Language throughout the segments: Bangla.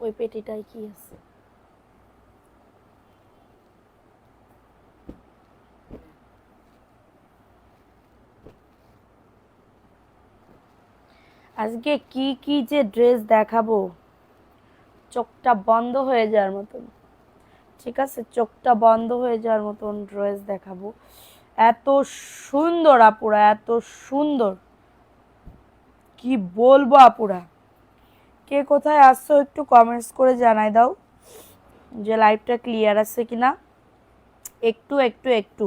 ওই পেটিটাই কি আছে। আজকে কি কি যে ড্রেস দেখাবো, চোখটা বন্ধ হয়ে যাওয়ার মতন, ঠিক আছে, চোখটা বন্ধ হয়ে যাওয়ার মতন ড্রেস দেখাবো। এত সুন্দর আপুরা, এত সুন্দর, কি বলবো আপুরা। কে কোথায় আসছো একটু কমেন্টস করে জানাই দাও যে লাইভটা ক্লিয়ার আছে কিনা। একটু একটু একটু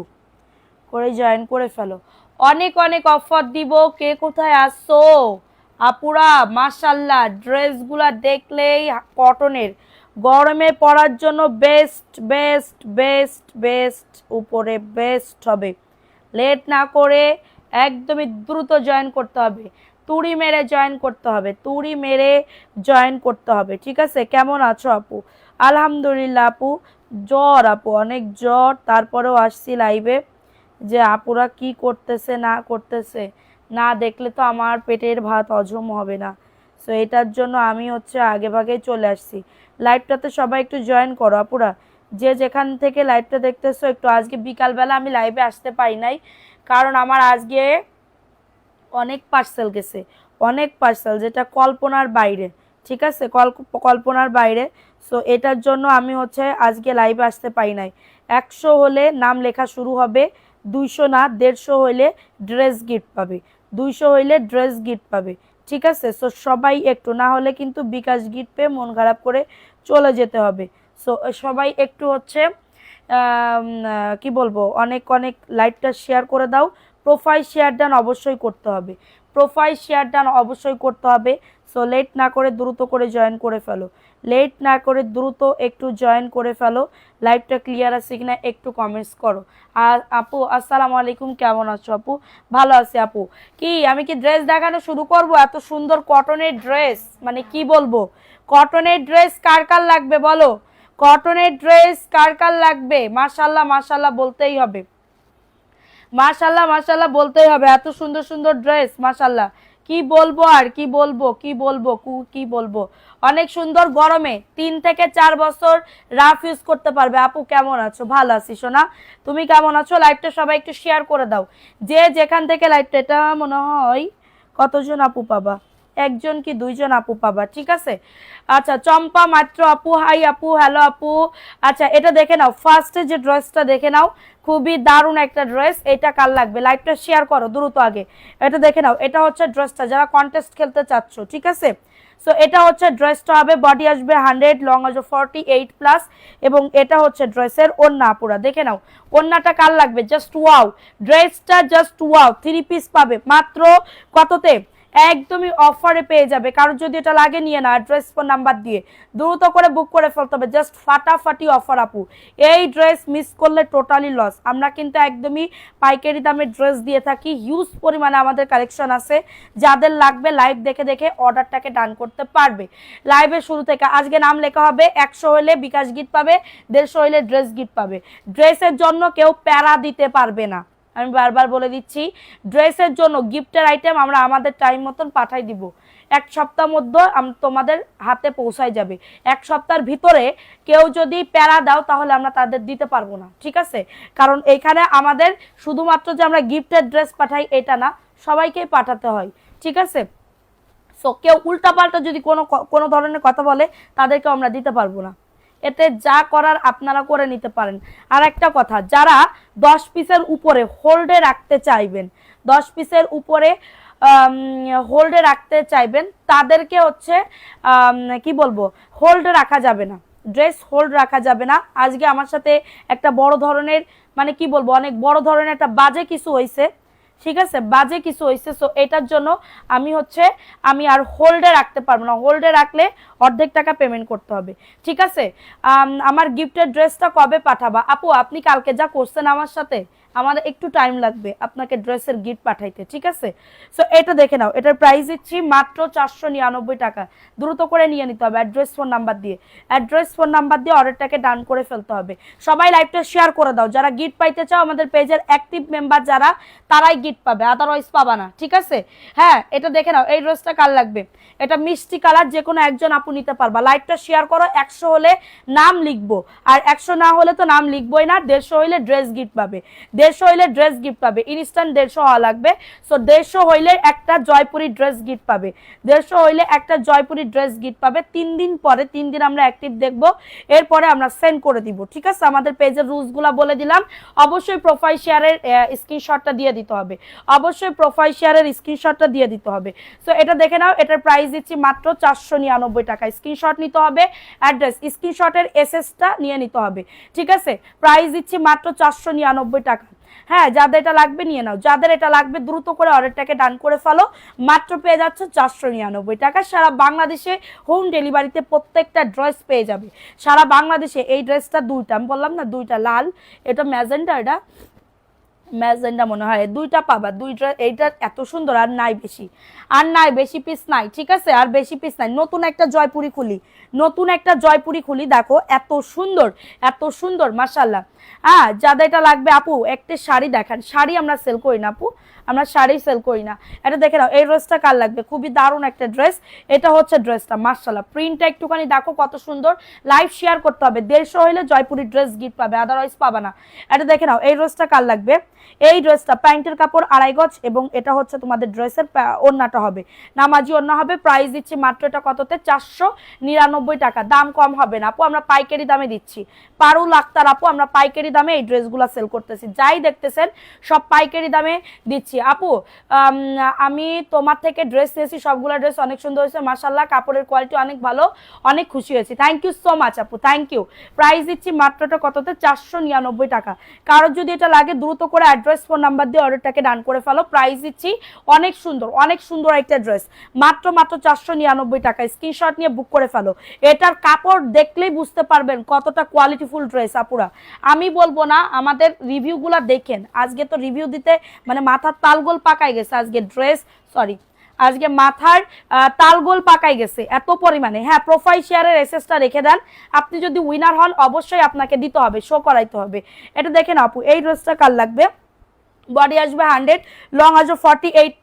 করে জয়েন করে ফেলো। অনেক অনেক অফার দিব। কে কোথায় আসছো আপুরা, মাশাল্লাহ ড্রেসগুলা দেখলেই কটনের, গরমে পরার জন্য বেস্ট বেস্ট বেস্ট বেস্ট, উপরে বেস্ট হবে। লেট না করে একদমই দ্রুত জয়েন করতে হবে, তুড়ি মেরে জয়েন করতে হবে, তুড়ি মেরে জয়েন করতে হবে, ঠিক আছে। কেমন আছো আপু? আলহামদুলিল্লাহ আপু, জ্বর আপু, অনেক জ্বর, তারপরেও আসছি লাইভে যে আপুরা কি করতেছে না করতেছে, না দেখলে তো আমার পেটের ভাত হজম হবে না। সো এটার জন্য আমি হচ্ছে আগে ভাগেই চলে আসছি লাইভটাতে। সবাই একটু জয়েন করো আপুরা, যে যেখান থেকে লাইভটা দেখতেছো একটু। আজকে বিকালবেলা আমি লাইভে আসতে পারি নাই, কারণ আমার আজকে অনেক পার্সেল গেছে, অনেক পার্সেল, যেটা কল্পনার বাইরে, ঠিক আছে, কল্পনার বাইরে। সো এটার জন্য আমি হচ্ছে আজকে লাইভে আসতে পারি নাই। 100 হলে নাম লেখা শুরু হবে, 200 না 150 হইলে ড্রেস গিফট পাবে, 200 হইলে ড্রেস গিফট পাবে, ঠিক আছে। সো সবাই একটু, না হলে কিন্তু বিকাশ গিফট পেয়ে মন খারাপ করে চলে যেতে হবে। সো সবাই একটু হচ্ছে কি বলবো, অনেক অনেক লাইভটা শেয়ার করে দাও। প্রোফাইল শেয়ার ডান অবশ্যই করতে হবে, প্রোফাইল শেয়ার ডান অবশ্যই করতে হবে। সো লেট না করে দ্রুত করে জয়েন করে ফেলো, লেট না করে দ্রুত একটু জয়েন করে ফেলো। লাইভটা ক্লিয়ার আছে কিনা একটু কমেন্টস করো। আর আপু আসসালামু আলাইকুম, কেমন আছো আপু? ভালো আছি আপু। কি আমি কি ড্রেস দেখানো শুরু করব? এত সুন্দর কটনের ড্রেস, মানে কি বলবো, কটনের ড্রেস কার কার লাগবে বলো, কটনের ড্রেস কার কার লাগবে? মাশাল্লাহ মাশাল্লাহ বলতেই হবে, মাশাল্লাহ মাশাল্লাহ বলতেই হবে, এত সুন্দর সুন্দর ড্রেস, মাশাল্লাহ। কি বলবো আর কি বলবো, কি বলবো কি বলবো, অনেক সুন্দর। গরমে 3 থেকে 4 বছর রাফ ইউজ করতে পারবে। আপু কেমন আছো? ভালো আছি সোনা, তুমি কেমন আছো? লাইভটা সবাই একটু শেয়ার করে দাও, যে যেখান থেকে লাইভটা, এটা মনে হয় কতজন আপু পাবা, একজন কি দুইজন আপু পাবা, ঠিক আছে। আচ্ছা চম্পা মাত্র আপু, হাই আপু, হ্যালো আপু। আচ্ছা এটা দেখে নাও, ফার্স্টে যে ড্রেসটা দেখে নাও, খুবই দারুণ একটা ড্রেস। এটা কার লাগবে? লাইভটা শেয়ার করো দ্রুত আগে, এটা দেখে নাও। এটা হচ্ছে ড্রেসটা যারা কন্টেস্ট খেলতে চাচ্ছ, ঠিক আছে। সো এটা হচ্ছে ড্রেসটা হবে, বডি আসবে 100, লং আসবে 48+, এবং এটা হচ্ছে ড্রেসের ওড়না। আপুরা দেখে নাও, ওড়নাটা কার লাগবে? জাস্ট ওয়াও, ড্রেসটা জাস্ট ওয়াও। 3 পিস পাবে মাত্র কততে? একদমই অফারে পেয়ে যাবে। কারো যদি এটা লাগে নিয়ে না, অ্যাড্রেস ফোন নাম্বার দিয়ে দ্রুত করে বুক করে ফেলতে হবে। জাস্ট ফাটাফাটি অফার আপু, এই ড্রেস মিস করলে টোটালি লস। আমরা কিন্তু একদমই পাইকারি দামে ড্রেস দিয়ে থাকি, হিউজ পরিমাণে আমাদের কালেকশন আছে। যাদের লাগবে লাইভ দেখে দেখে অর্ডারটাকে ডান করতে পারবে। লাইভের শুরু থেকে আজকে নাম লেখা হবে, 100 হলে বিকাশ গিফট পাবে, 150 হলে ড্রেস গিফট পাবে। ড্রেসের জন্য কেউ প্যারা দিতে পারবে না, আমি বারবার বলে দিচ্ছি। ড্রেসের জন্য গিফটের আইটেম আমরা আমাদের টাইম মতন পাঠাই দিব, 1 সপ্তাহ মধ্যে তোমাদের হাতে পৌঁছায় যাবে। 1 সপ্তাহের ভিতরে কেউ যদি প্যারা দাও তাহলে আমরা তাদের দিতে পারবো না, ঠিক আছে। কারণ এইখানে আমাদের শুধুমাত্র যে আমরা গিফটের ড্রেস পাঠাই এটা না, সবাইকেই পাঠাতে হয়, ঠিক আছে। সো কেউ উল্টাপাল্টা যদি কোনো ধরনের কথা বলে তাদেরকে আমরা দিতে পারবো না। এতে যা করার আপনারা করে নিতে পারেন। আর একটা কথা, যারা 10 পিসের উপরে হোল্ডে রাখতে চাইবেন, 10 পিসের উপরে হোল্ডে রাখতে চাইবেন, তাদেরকে হচ্ছে কি বলবো, হোল্ডে রাখা যাবে না, ড্রেস হোল্ড রাখা যাবে না। আজকে আমার সাথে একটা বড় ধরনের, মানে কি বলবো, অনেক বড় ধরনের একটা বাজে কিছু হয়েছে, ঠিক আছে, বাজে কিছু হয়েছে। সো এটার জন্য আমি আর হোল্ডে রাখতে পারবো না, হোল্ডে রাখলে অর্ধেক টাকা পেমেন্ট করতে হবে, ঠিক আছে। আমার গিফটের ড্রেসটা কবে পাঠাবা? আপু আপনি কালকে যা করছেন আমার সাথে, আমাদের একটু টাইম লাগবে আপনাকে ড্রেসের গিফট পাঠাইতে, ঠিক আছে? সো এটা দেখে নাও, এটার প্রাইস দিচ্ছি মাত্র 499 টাকা। দ্রুত করে নিয়ে নিতে হবে অ্যাড্রেস ফোন নাম্বার দিয়ে, অ্যাড্রেস ফোন নাম্বার দিয়ে অর্ডারটাকে ডান করে ফেলতে হবে। সবাই লাইভটা শেয়ার করে দাও, যারা গিফট পাইতে চাও আমাদের পেজের অ্যাক্টিভ মেম্বার যারা, তারাই গিফট পাবে, আদারওয়াইজ পাবা না, ঠিক আছে? হ্যাঁ, এটা দেখে নাও, এই ড্রেসটা কার লাগবে? এটা মিষ্টি কালার, যে কোনো একজন আপু নিতে পারবা। লাইভটা শেয়ার করো, 100 হলে নাম লিখবো, আর 100 না হলে তো নাম লিখবোই না। 150 হইলে ড্রেস গিফট পাবে, 150 হইলে ড্রেস গিফট পাবে, ইনস্ট্যান্ট 150 হওয়া লাগবে। সো 150 হইলে একটা জয়পুরি ড্রেস গিফট পাবে, 150 হইলে একটা জয়পুরি ড্রেস গিফট পাবে। 3 দিন পরে, 3 দিন আমরা অ্যাক্টিভ দেখবো, এরপরে আমরা সেন্ড করে দিব, ঠিক আছে? আমাদের পেজের রুলসগুলো বলে দিলাম। অবশ্যই প্রোফাইল শেয়ারের স্ক্রিনশটটা দিয়ে দিতে হবে, অবশ্যই প্রোফাইল শেয়ারের স্ক্রিনশটটা দিয়ে দিতে হবে। সো এটা দেখে নাও, এটার প্রাইস দিচ্ছি মাত্র 499 টাকা। স্ক্রিনশট নিতে হবে, অ্যাড্রেস স্ক্রিনশটের এসএসটা নিয়ে নিতে হবে, ঠিক আছে? প্রাইস দিচ্ছি মাত্র 499 টাকা। হ্যাঁ, যাদের এটা লাগবে নিয়ে নাও, যাদের এটা লাগবে দ্রুত করে অর্ডারটাকে ডান করে ফেলো। মাত্র পেয়ে যাচ্ছে 499 টাকা। সারা বাংলাদেশে হোম ডেলিভারিতে প্রত্যেকটা ড্রেস পেয়ে যাবে, সারা বাংলাদেশে। এই ড্রেসটা দুইটা, আমি বললাম না দুইটা, লাল, এটা ম্যাজেন্ডা, এটা ম্যাজেন্ডা মনে হয়, দুইটা পাবা, দুইটা। এইটা এত সুন্দর, আর নাই বেশি, আর নাই বেশি পিস নাই, ঠিক আছে? আর বেশি পিস নাই। নতুন একটা জয়পুরি খুলি, নতুন একটা জয়পুরি খুলি, দেখো এত সুন্দর, এত সুন্দর, মাশাআল্লাহ। হ্যাঁ, যাদের এটা লাগবে আপু একটা শাড়ি দেখান। শাড়ি আমরা সেল করি না আপু, আমরা শাড়ি সেল করি না। এটা দেখে নাও, এই ড্রেসটা কার লাগবে? খুবই দারুণ একটা ড্রেস, এটা হচ্ছে ড্রেসটা, মাশাআল্লাহ। প্রিন্টটা একটুখানি দেখো কত সুন্দর। লাইভ শেয়ার করতে হবে, 150 হইলে জয়পুরি ড্রেস গিফট পাবে, আদারওয়াইজ পাবা না। এটা দেখে নাও, এই ড্রেসটা কার লাগবে? এই ড্রেসটা প্যান্টের কাপড় 2.5 গজ, এবং এটা হচ্ছে তোমাদের ড্রেসের ওড়নাটা হবে নামাজি ওড়না হবে। প্রাইস দিচ্ছি মাত্র, এটা কততে? 499 টাকা। দাম কম হবে না আপু, আমরা পাইকারি দামে দিচ্ছি। পারুল আক্তার আপু, আমরা পাইকারি দামে এই ড্রেসগুলো সেল করতেছি, যাই দেখতেছেন সব পাইকারি দামে দিচ্ছি আপু। আমি তোমার থেকে ড্রেস নিয়েছি, সবগুলো ড্রেস অনেক সুন্দর হয়েছে, মাশাআল্লাহ। কাপড়ের কোয়ালিটি অনেক ভালো, অনেক খুশি হয়েছি, থ্যাংক ইউ সো মাচ আপু, থ্যাংক ইউ। প্রাইস দিচ্ছি মাত্রটা কততে? 499 টাকা। কারোর যদি এটা লাগে দ্রুত করে অ্যাড্রেস ফোন নাম্বার দিয়ে অর্ডারটাকে ডান করে ফেলো। প্রাইস দিচ্ছি অনেক সুন্দর, অনেক সুন্দর একটা ড্রেস, মাত্র 499 টাকা। স্ক্রিনশট নিয়ে বুক করে ফেলো। এটার কাপড় দেখলেই বুঝতে পারবেন কতটা কোয়ালিটিফুল ড্রেস আপুরা। আমি বলবো না, আমাদের রিভিউগুলো দেখেন। আজকে তো রিভিউ দিতে মানে মাথার তালগোল পাকাই গেছে, আজকে ড্রেস, সরি, আজকে মাথার তালগোল পাকাই গেছে এত পরিমাণে। হ্যাঁ, প্রোফাইল শেয়ারের এসএসটা রেখে দেন, আপনি যদি উইনার হন অবশ্যই আপনাকে দিতে হবে, শো করাইতে হবে। এটা দেখেন আপু, এই ড্রেসটা কার লাগবে? বডি আসবে 100, লং আসবে 48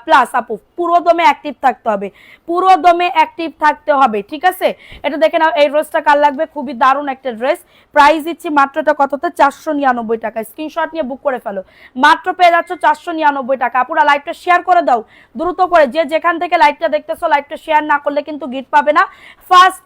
প্লাস আপু। পুরো দমে অ্যাক্টিভ থাকতে হবে, পুরো দমে অ্যাক্টিভ থাকতে হবে, ঠিক আছে? এটা দেখে নাও, এই ড্রেসটা কার লাগবে? খুবই দারুণ একটা ড্রেস। প্রাইস দিচ্ছি মাত্র, এটা কততে? 499 টাকা। স্ক্রিনশট নিয়ে বুক করে ফেলো, মাত্র পেয়ে যাচ্ছ 499 টাকা। আপুরা লাইভটা শেয়ার করে দাও দ্রুত করে, যে যেখান থেকে লাইভটা দেখতেছো, লাইভটা শেয়ার না করলে কিন্তু গিফট পাবে না।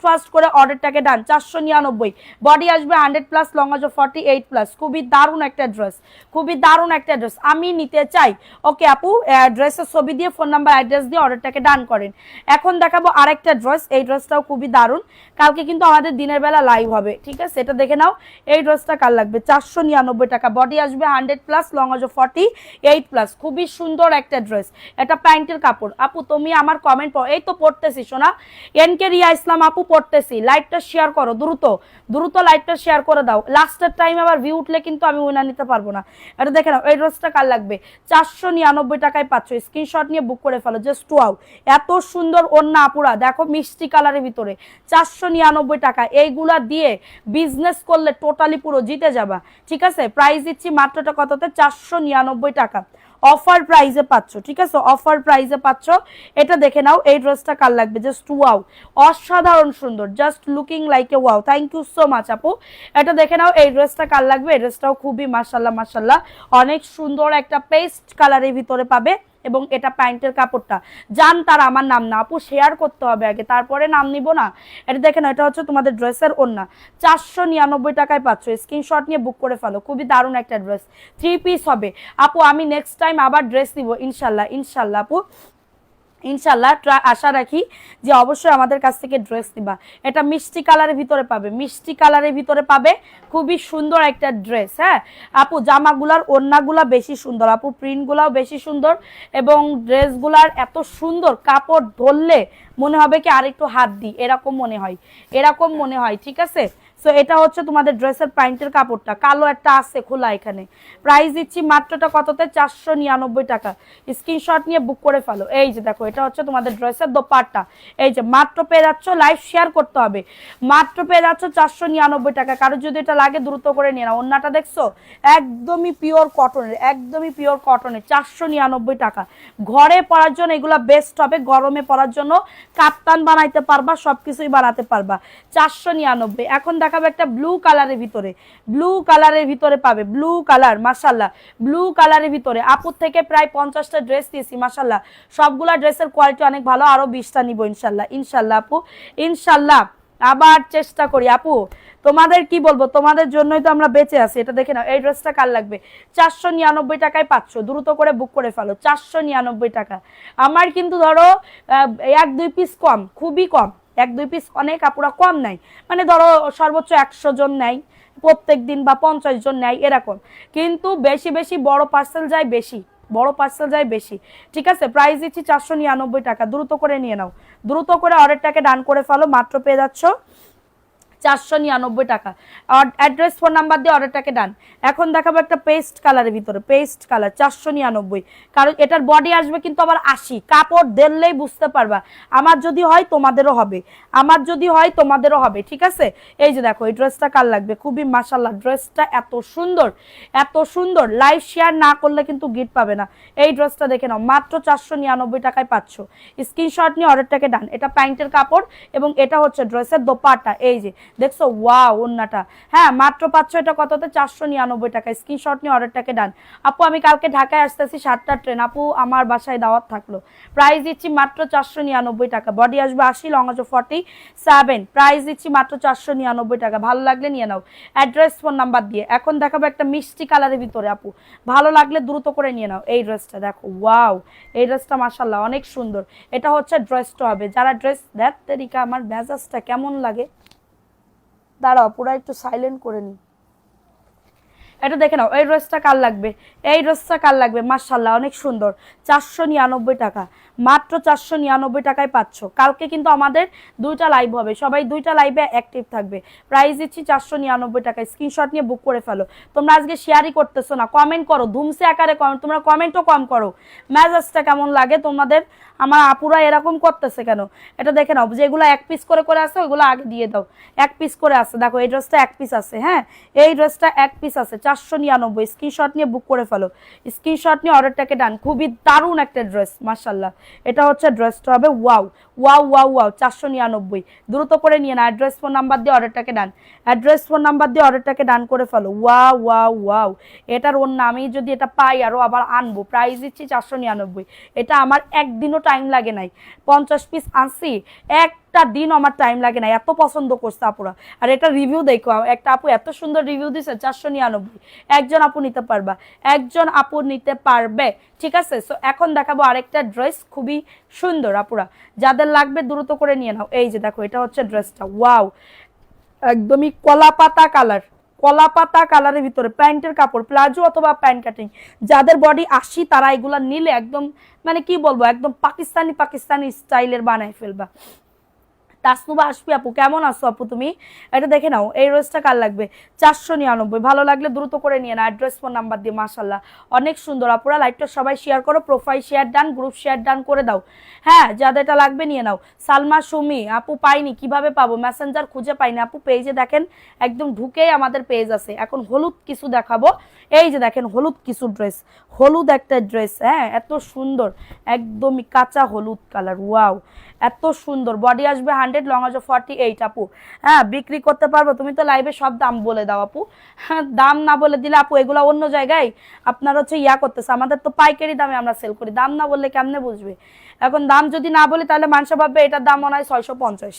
ফার্স্ট করে অর্ডারটাকে ডান। 499, বডি আসবে 100 প্লাস, লং আসবে 48 প্লাস। খুবই দারুণ একটা ড্রেস, খুবই দারুণ একটা ড্রেস, আমি নিতে চাই। ওকে আপু, ড্রেসের ছবি দিয়ে ফোন নাম্বার অ্যাড্রেস দিয়ে অর্ডারটাকে ডান করেন। এখন দেখাবো আরেকটা ড্রেস, এই ড্রেসটাও খুবই দারুণ। কালকে কিন্তু আমাদের দিনের বেলা লাইভ হবে, ঠিক আছে? এটা দেখে নাও, এই ড্রেসটা কার লাগবে? 499 টাকা। বডি আসবে 100 প্লাস, লং আসবে 48 প্লাস। খুবই সুন্দর একটা ড্রেস, এটা প্যান্টের কাপড়। আপু তুমি আমার কমেন্ট পড়ো, এই তো পড়তেছি শোনা, এনকে রিয়া ইসলাম আপু পড়তেছি। লাইভটা শেয়ার করো দ্রুত, দ্রুত লাইভটা শেয়ার করে দাও। লাস্টের টাইম আবার ভিউ উঠলে কিন্তু আমি উইনার নিতে পারবো না। এটা দেখে নাও, এই ড্রেসটা কার লাগবে? 499 টাকায় পাচ্ছ। স্ক্রিনশট নিয়ে বুক করে ফেলো, জাস্ট ওয়াও, এত সুন্দর ওড়না আপুরা, দেখো মিষ্টি কালারের ভিতরে। 499 টাকা, এইগুলা দিয়ে বিজনেস করলে টোটালি পুরো জিতে যাবা, ঠিক আছে? প্রাইস দিচ্ছি মাত্রটা কততে? 499 টাকা। অফার প্রাইসে পাচ্ছ, ঠিক আছে? অফার প্রাইসে পাচ্ছ। এটা দেখে নাও, এই ড্রেসটা কার লাগবে? জাস্ট ওয়াও, অসাধারণ সুন্দর, just looking like a wow. Thank you so much আপু। এটা দেখে নাও, এই ড্রেসটা কার লাগবে? এই ড্রেসটাও খুবই মাশাআল্লাহ, মাশাআল্লাহ, অনেক সুন্দর একটা পেস্ট কালারের ভিতরে পাবে, এবং এটা প্যান্টের কাপড়টা। জান তার আমার নাম না আপু, শেয়ার করতে হবে আগে, তারপরে নাম নিব না। এটা দেখে নাও, এটা হচ্ছে তোমাদের ড্রেসের ওড়না। 499 টাকায় পাচ্ছ। স্ক্রিনশট নিয়ে বুক করে ফেলো, খুবই দারুণ একটা ড্রেস, 3 পিস হবে আপু। আমি নেক্সট টাইম আবার ড্রেস নিব ইনশাল্লাহ, ইনশাল্লাহ আপু, ইনশাল্লাহ। আশা রাখি যে অবশ্যই আমাদের কাছ থেকে ড্রেস নিবা। এটা মিষ্টি কালারের ভিতরে পাবে, মিষ্টি কালারের ভিতরে পাবে, খুবই সুন্দর একটা ড্রেস। হ্যাঁ আপু, জামাগুলার ওড়নাগুলা বেশি সুন্দর আপু, প্রিন্টগুলাও বেশি সুন্দর, এবং ড্রেসগুলার এত সুন্দর, কাপড় ধরলে মনে হবে কি আরেকটু হাত দিই, এরকম মনে হয়, এরকম মনে হয়, ঠিক আছে? সো এটা হচ্ছে তোমাদের ড্রেসের প্যান্টের কাপড়টা, কালো একটা আছে খোলা এখানে। প্রাইস দিচ্ছি মাত্রটা কততে, 499 টাকা। স্ক্রিনশট নিয়ে বুক করে ফেলো। এই যে দেখো এটা হচ্ছে তোমাদের ড্রেসের দোপাট্টা, এই যে মাত্র পেয়ে যাচ্ছ, লাইভ শেয়ার করতে হবে, মাত্র পেয়ে যাচ্ছ 499 টাকা। কারো যদি এটা লাগে দ্রুত করে নিয়ে নাও। ওন্নাটা দেখছো একদমই পিওর কটনের, একদমই পিওর কটনের, 499 টাকা। ঘরে পরার জন্য এগুলা বেস্ট হবে, গরমে পরার জন্য কাপ্তান বানাইতে পারবা, সবকিছুই বানাতে পারবা। 499। এখন দেখাবো একটা ব্লু কালারের ভিতরে, ব্লু কালারের ভিতরে পাবে, ব্লু কালার মাশাল্লাহ, ব্লু কালারের ভিতরে আপুর থেকে প্রায় 50টা ড্রেস দিয়েছি মাশাল্লাহ, সবগুলা ড্রেসের কোয়ালিটি অনেক ভালো, আরো 20টা নিব ইনশাল্লাহ, ইনশাল্লাহ আপু ইনশাল্লাহ। আবার চেষ্টা করি আপু, তোমাদের কি বলবো, তোমাদের জন্যই তো আমরা বেঁচে আছি। এটা দেখে নাও, এই ড্রেসটা কার লাগবে, 499 টাকায় পাচ্ছ, দ্রুত করে বুক করে ফেলো, 499 টাকা। আমার কিন্তু ধরো 1-2 পিস কম, খুবই কম, 1-2 পিস অনেক আপুরা কম নাই, মানে ধরো সর্বোচ্চ 100 জন নেয় প্রত্যেক দিন, বা 50 জন নেয় এরকম, কিন্তু বেশি বেশি বড় পার্সেল যায় বেশি, বড় পার্সেল যায় বেশি। ঠিক আছে, প্রাইস দিচ্ছি 499 টাকা, দ্রুত করে নিয়ে নাও, দ্রুত করে অর্ডারটাকে ডান করে ফেলো, মাত্র পেয়ে যাচ্ছ 499 টাকা। অ্যাড্রেস ফোন নাম্বার দিয়ে অর্ডারটাকে ডান। এখন দেখাবো একটা পেস্ট কালারের ভিতরে, পেস্ট কালার 499, কারণ এটার বডি আসবে কিন্তু আবার 80, কাপড় দেখলেই বুঝতে পারবা, আমার যদি হয় তোমাদেরও হবে, আমার যদি হয় তোমাদেরও হবে। ঠিক আছে, এই যে দেখো এই ড্রেসটা কার লাগবে, খুবই মাশাল্লাহ, ড্রেসটা এত সুন্দর, এত সুন্দর, লাইভ শেয়ার না করলে কিন্তু গিফট পাবে না। এই ড্রেসটা দেখে নাও, মাত্র 499 টাকায় পাচ্ছ, স্ক্রিনশট নিয়ে অর্ডারটাকে ডান। এটা প্যান্টের কাপড় এবং এটা হচ্ছে ড্রেসের দোপাট্টা, এই যে দেখছো, ওয়াও ওন্নাটা, হ্যাঁ মাত্র পাচ্ছ এটা কততে, 499 টাকা। স্ক্রিনশট নিয়ে অর্ডারটাকে ডান। আপু আমি কালকে ঢাকায় আসতেছি 7টার ট্রেন, আপু আমার বাসায় দাওয়াত থাকলো, প্রাইস দিচ্ছি মাত্র 499 টাকা। বডি আসবে 80, লং আসবে 47, প্রাইস দিচ্ছি মাত্র 499 টাকা। ভালো লাগলে নিয়ে নাও, অ্যাড্রেস ফোন নাম্বার দিয়ে। এখন দেখাবো একটা মিষ্টি কালারের ভিতরে আপু, ভালো লাগলে দ্রুত করে নিয়ে নাও। এই ড্রেসটা দেখো, ওয়াও, এই ড্রেসটা মাশাল্লাহ অনেক সুন্দর। এটা হচ্ছে ড্রেসটা হবে, যারা ড্রেস দেখ তেরিকা, আমার মেজাজটা কেমন লাগে, দাঁড়াও পুরো একটু সাইলেন্ট করে নি। এটা দেখে নাও, এই ড্রেসটা কার লাগবে, এই ড্রেসটা কার লাগবে, মাশাল্লাহ অনেক সুন্দর, 499 টাকা, মাত্র 499 টাকায় পাচ্ছ। কালকে কিন্তু আমাদের 2টা লাইভ হবে, সবাই 2টা লাইভে অ্যাক্টিভ থাকবে। প্রাইস দিচ্ছি 499 টাকা। স্ক্রিনশট নিয়ে বুক করে ফেলো। তোমরা আজকে শেয়ারই করতেছো না, কমেন্ট করো, ধুমসে আকারে কমেন্ট, তোমরা কমেন্টও কম করো, মেজাজটা কেমন লাগে তোমাদের, আমার আপুরা এরকম করতেছে কেন। এটা দেখে নাও, যেগুলো 1 পিস করে করে আছে ওইগুলো আগে দিয়ে দাও, 1 পিস করে আছে, দেখো এই ড্রেসটা 1 পিস আছে, হ্যাঁ এই ড্রেসটা 1 পিস আছে, 499। স্ক্রিনশট নিয়ে বুক করে ফেলো, স্ক্রিনশট নিয়ে অর্ডারটাকে ডান। খুবই দারুণ একটা ড্রেস মাশাল্লাহ, এটা হচ্ছে ড্রেসটা হবে, ওয়াও ওয়াও ওয়াও ওয়াও, 499, দ্রুত করে নিয়ে না। অ্যাড্রেস ফোন নাম্বার দিয়ে অর্ডারটাকে ডান, অ্যাড্রেস ফোন নাম্বার দিয়ে অর্ডারটাকে ডান করে ফেলো। ওয়াও ওয়াও ওয়াও, এটার অন্য আমি যদি এটা পাই আরো আবার আনবো। প্রাইস দিচ্ছি 499। এটা আমার একদিনও টাইম লাগে নাই, 50 পিস আনছি, একটা দিন আমার টাইম লাগে না, এত পছন্দ করছে আপুরা। আর এটা রিভিউ দেখো, একটা আপু এত সুন্দর রিভিউ দিছে, 499, একজন আপু নিতে পারবা, একজন আপু নিতে পারবে। ঠিক আছে, সো এখন দেখাবো আরেকটা ড্রেস, খুবই সুন্দর আপুরা, যাদের লাগবে দ্রুত করে নিয়ে নাও। এই যে দেখো এটা হচ্ছে ড্রেসটা, ওয়াও, একদমই কলা পাতা কালার, কলা পাতা কালারের ভিতরে, প্যান্টের কাপড়, প্লাজো অথবা প্যান্ট কাটিং। যাদের বডি 80 তারা এগুলা নিলে একদম, মানে কি বলবো, একদম পাকিস্তানি পাকিস্তানি স্টাইলের বানায় ফেলবা। তাসনুবা আসবি আপু, কেমন আছো আপু তুমি, এটা দেখে নাও। এই রোজটা কার লাগবে, 499, ভালো লাগলে দ্রুত করে নিয়ে না। অ্যাড্রেস ফোন নাম্বার দিয়ে, মাশাল্লাহ অনেক সুন্দর আপুরা। লাইভটা সবাই শেয়ার করো, profile share done, group share done করে দাও, হ্যাঁ যাদেরটা লাগবে নিয়ে নাও। সালমা সুমি আপু, পাইনি, কিভাবে পাবো, মেসেঞ্জার খুঁজে পাইনি আপু। পেজে দেখেন, একদম ঢুকেই আমাদের পেজ আছে। এখন হলুদ কিছু দেখাবো, এই যে দেখেন হলুদ কিছু ড্রেস, হলুদ একটা ড্রেস, হ্যাঁ এত সুন্দর, একদমই কাঁচা হলুদ কালার, ওয়াও এত সুন্দর। বডি আসবে 100, লং আসবে 48 আপু, হ্যাঁ বিক্রি করতে পারবো। তুমি তো লাইভে সব দাম বলে দাও আপু, হ্যাঁ দাম না বলে দিলে আপু এগুলো অন্য জায়গায় আপনার হচ্ছে ইয়া করতেছে, আমাদের তো পাইকারি দামে আমরা সেল করি, দাম না বললে কেমনে বুঝবে। এখন দাম যদি না বলি তাহলে মানুষ ভাববে এটার দাম মনে হয় 650,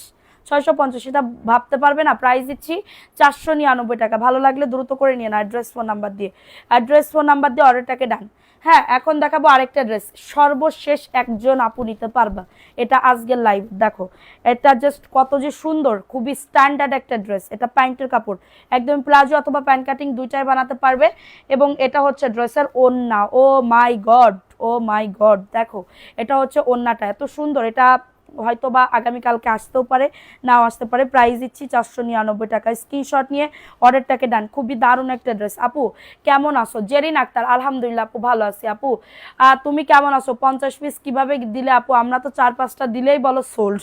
650, সেটা ভাবতে পারবে না। প্রাইস দিচ্ছি 499 টাকা। ভালো লাগলে দ্রুত করে নিয়ে না, অ্যাড্রেস ফোন নাম্বার দিয়ে, অ্যাড্রেস ফোন নাম্বার দিয়ে অর্ডারটাকে ডান। হ্যাঁ এখন দেখাবো আরেকটা ড্রেস, সর্বশেষ একজন আপু নিতে পারবা, এটা আজকের লাইভ দেখো, এটা জাস্ট কত যে সুন্দর, খুবই স্ট্যান্ডার্ড একটা ড্রেস। এটা প্যান্টের কাপড়, একদম প্লাজো অথবা প্যান্ট কাটিং দুইটাই বানাতে পারবে। এবং এটা হচ্ছে ড্রেসের ওড়না, ও মাই গড, ও মাই গড, দেখো এটা হচ্ছে ওড়নাটা এত সুন্দর। এটা হয়তো বা আগামীকালকে আসতেও পারে, নাও আসতে পারে। প্রাইস দিচ্ছি 499 টাকা। স্ক্রিনশট নিয়ে অর্ডারটাকে ডান। খুবই দারুণ একটা ড্রেস। আপু কেমন আছো? জেরিন আক্তার, আলহামদুলিল্লাহ আপু ভালো আছি। আপু তুমি কেমন আছো? 50 পিস কিভাবে দিলে আপু? আমরা তো 4-5টা দিলেই বলো সোল্ড।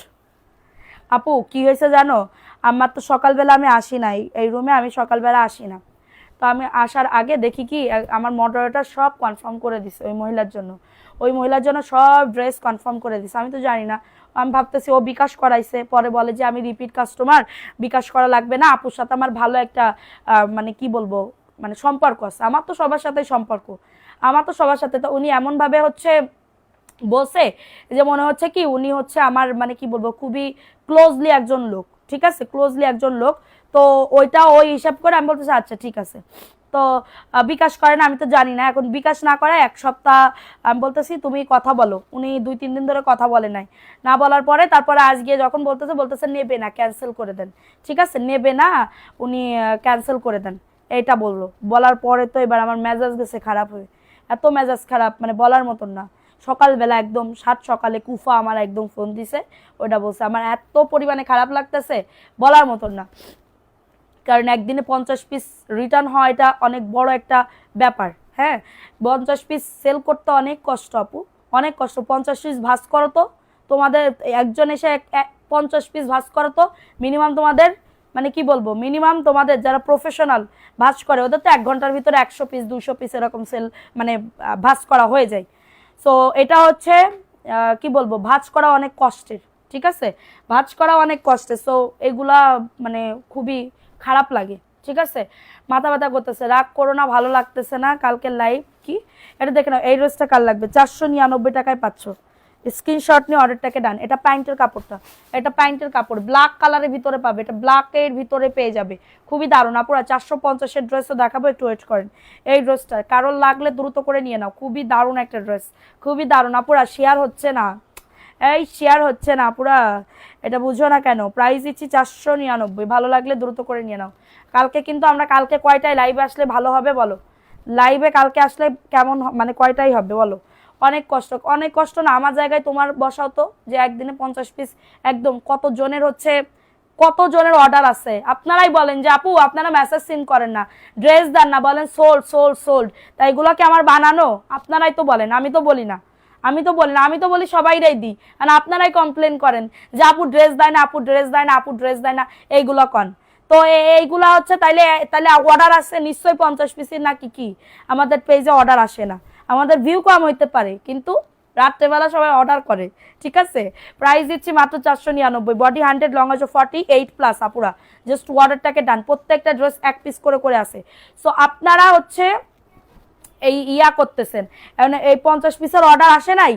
আপু কি হয়েছে জানো, আমার তো সকালবেলা আমি আসি নাই এই রুমে, আমি সকালবেলা আসি না। তো আমি আসার আগে দেখি কি আমার মডারেটর সব কনফার্ম করে দিছে ওই মহিলার জন্য, ওই মহিলার জন্য সব ড্রেস কনফার্ম করে দিছে। আমি তো জানি না, আমি ভাবতেছি ও বিকাশ করাইছে, পরে বলে যে আমি রিপিট কাস্টমার, বিকাশ করা লাগবে না, আপুর সাথে আমার ভালো একটা মানে কি বলবো, মানে সম্পর্ক আছে। আমার তো সবার সাথেই সম্পর্ক, আমার তো সবার সাথে। তো উনি এমনভাবে হচ্ছে বসে যে মনে হচ্ছে কি উনি হচ্ছে আমার মানে কি বলবো খুবই ক্লোজলি একজন লোক, ঠিক আছে, ক্লোজলি একজন লোক। তো ওইটা ওই হিসাব করে আমি বলতেছি আচ্ছা ঠিক আছে। তো বিকাশ করে না, আমি তো জানি না, এখন বিকাশ না করে 1 সপ্তাহ আমি বলতেছি তুমি কথা বলো, উনি 2-3 দিন ধরে কথা বলে নাই, না বলার পরে তারপরে আজ গিয়ে যখন বলতেছে নেবে না, ক্যান্সেল করে দেন, ঠিক আছে নেবে না, উনি ক্যান্সেল করে দেন, এইটা বললো। বলার পরে তো এবার আমার মেজাজ গেছে খারাপ হয়ে, এত মেজাজ খারাপ মানে বলার মতন না। সকালবেলা একদম 7 সকালে কুফা আমার একদম ফোন দিছে, ওটা বলছে, আমার এত পরিমাণে খারাপ লাগতেছে বলার মতন না। কারণ একদিনে 50 পিস রিটার্ন হয়, এটা অনেক বড় একটা ব্যাপার। হ্যাঁ, 50 পিস সেল করতে অনেক কষ্ট আপু, অনেক কষ্ট। 50 পিস ভাঁজ করো তো, তোমাদের একজন এসে 50 পিস ভাঁজ করো তো, মিনিমাম তোমাদের মানে কি বলবো, মিনিমাম তোমাদের যারা প্রফেশনাল ভাঁজ করে ওদের তো 1 ঘন্টার ভিতরে 100 পিস 200 পিস এরকম সেল মানে ভাঁজ করা হয়ে যায়। সো এটা হচ্ছে কি বলবো, ভাঁজ করা অনেক কষ্টের, ঠিক আছে, ভাঁজ করা অনেক কষ্টের। সো এগুলা মানে খুবই খারাপ লাগে, ঠিক আছে, মাথা ব্যথা করতেছে। রাগ করো না, ভালো লাগতেছে না কালকে লাইভ কি, এটা দেখে নাও। এই ড্রেসটা কার লাগবে? 499 টাকায় পাচ্ছ। স্ক্রিনশট নিয়ে অর্ডারটাকে ডান। এটা প্যান্টের কাপড়টা, এটা প্যান্টের কাপড়, ব্ল্যাক কালারের ভিতরে পাবে, এটা ব্ল্যাকের ভিতরে পেয়ে যাবে, খুবই দারুণ। আপুরা 450-এর ড্রেসও দেখাবো, একটু ওয়েট করেন। এই ড্রেসটা কারোর লাগলে দ্রুত করে নিয়ে নাও, খুবই দারুণ একটা ড্রেস, খুবই দারুণ। আপুরা শেয়ার হচ্ছে না, এই শেয়ার হচ্ছে না পুরা, এটা বুঝো না কেন? প্রাইস দিচ্ছি 499, ভালো লাগলে দ্রুত করে নিয়ে নাও। কালকে কিন্তু আমরা কালকে কয়টায় লাইভে আসলে ভালো হবে বলো? লাইভে কালকে আসলে কেমন মানে কয়টাই হবে বলো? অনেক কষ্ট, অনেক কষ্ট না? আমার জায়গায় তোমার বসাও তো, যে একদিনে 50 পিস একদম কত জনের হচ্ছে, কত জনের অর্ডার আছে। আপনারাই বলেন যে আপু আপনারা মেসেজ সিন করেন না, ড্রেস দেন না, বলেন সোল্ড সোল্ড সোল্ড, তাই এগুলো কি আমার বানানো? আপনারাই তো বলেন, আমি তো বলি না, আমি তো বলি না, আমি তো বলি সবাইরাই দিই, আর আপনারাই কমপ্লেন করেন যে আপু ড্রেস দেয় না, আপু ড্রেস দেয় না, আপু ড্রেস দেয় না, এইগুলো কন। তো এইগুলা হচ্ছে তাইলে তাইলে অর্ডার আসে নিশ্চয়ই 50 পিসের, নাকি কি আমাদের পেজে অর্ডার আসে না? আমাদের ভিউ কম হইতে পারে কিন্তু রাত্রেবেলা সবাই অর্ডার করে, ঠিক আছে। প্রাইস দিচ্ছি মাত্র 499, বডি 100, লং আছে 48+। আপুরা জাস্ট অর্ডারটাকে ডান। প্রত্যেকটা ড্রেস 1 পিস করে আসে। সো আপনারা হচ্ছে এই ইয়া করতেছেন, এই 50 পিসের অর্ডার আসে নাই,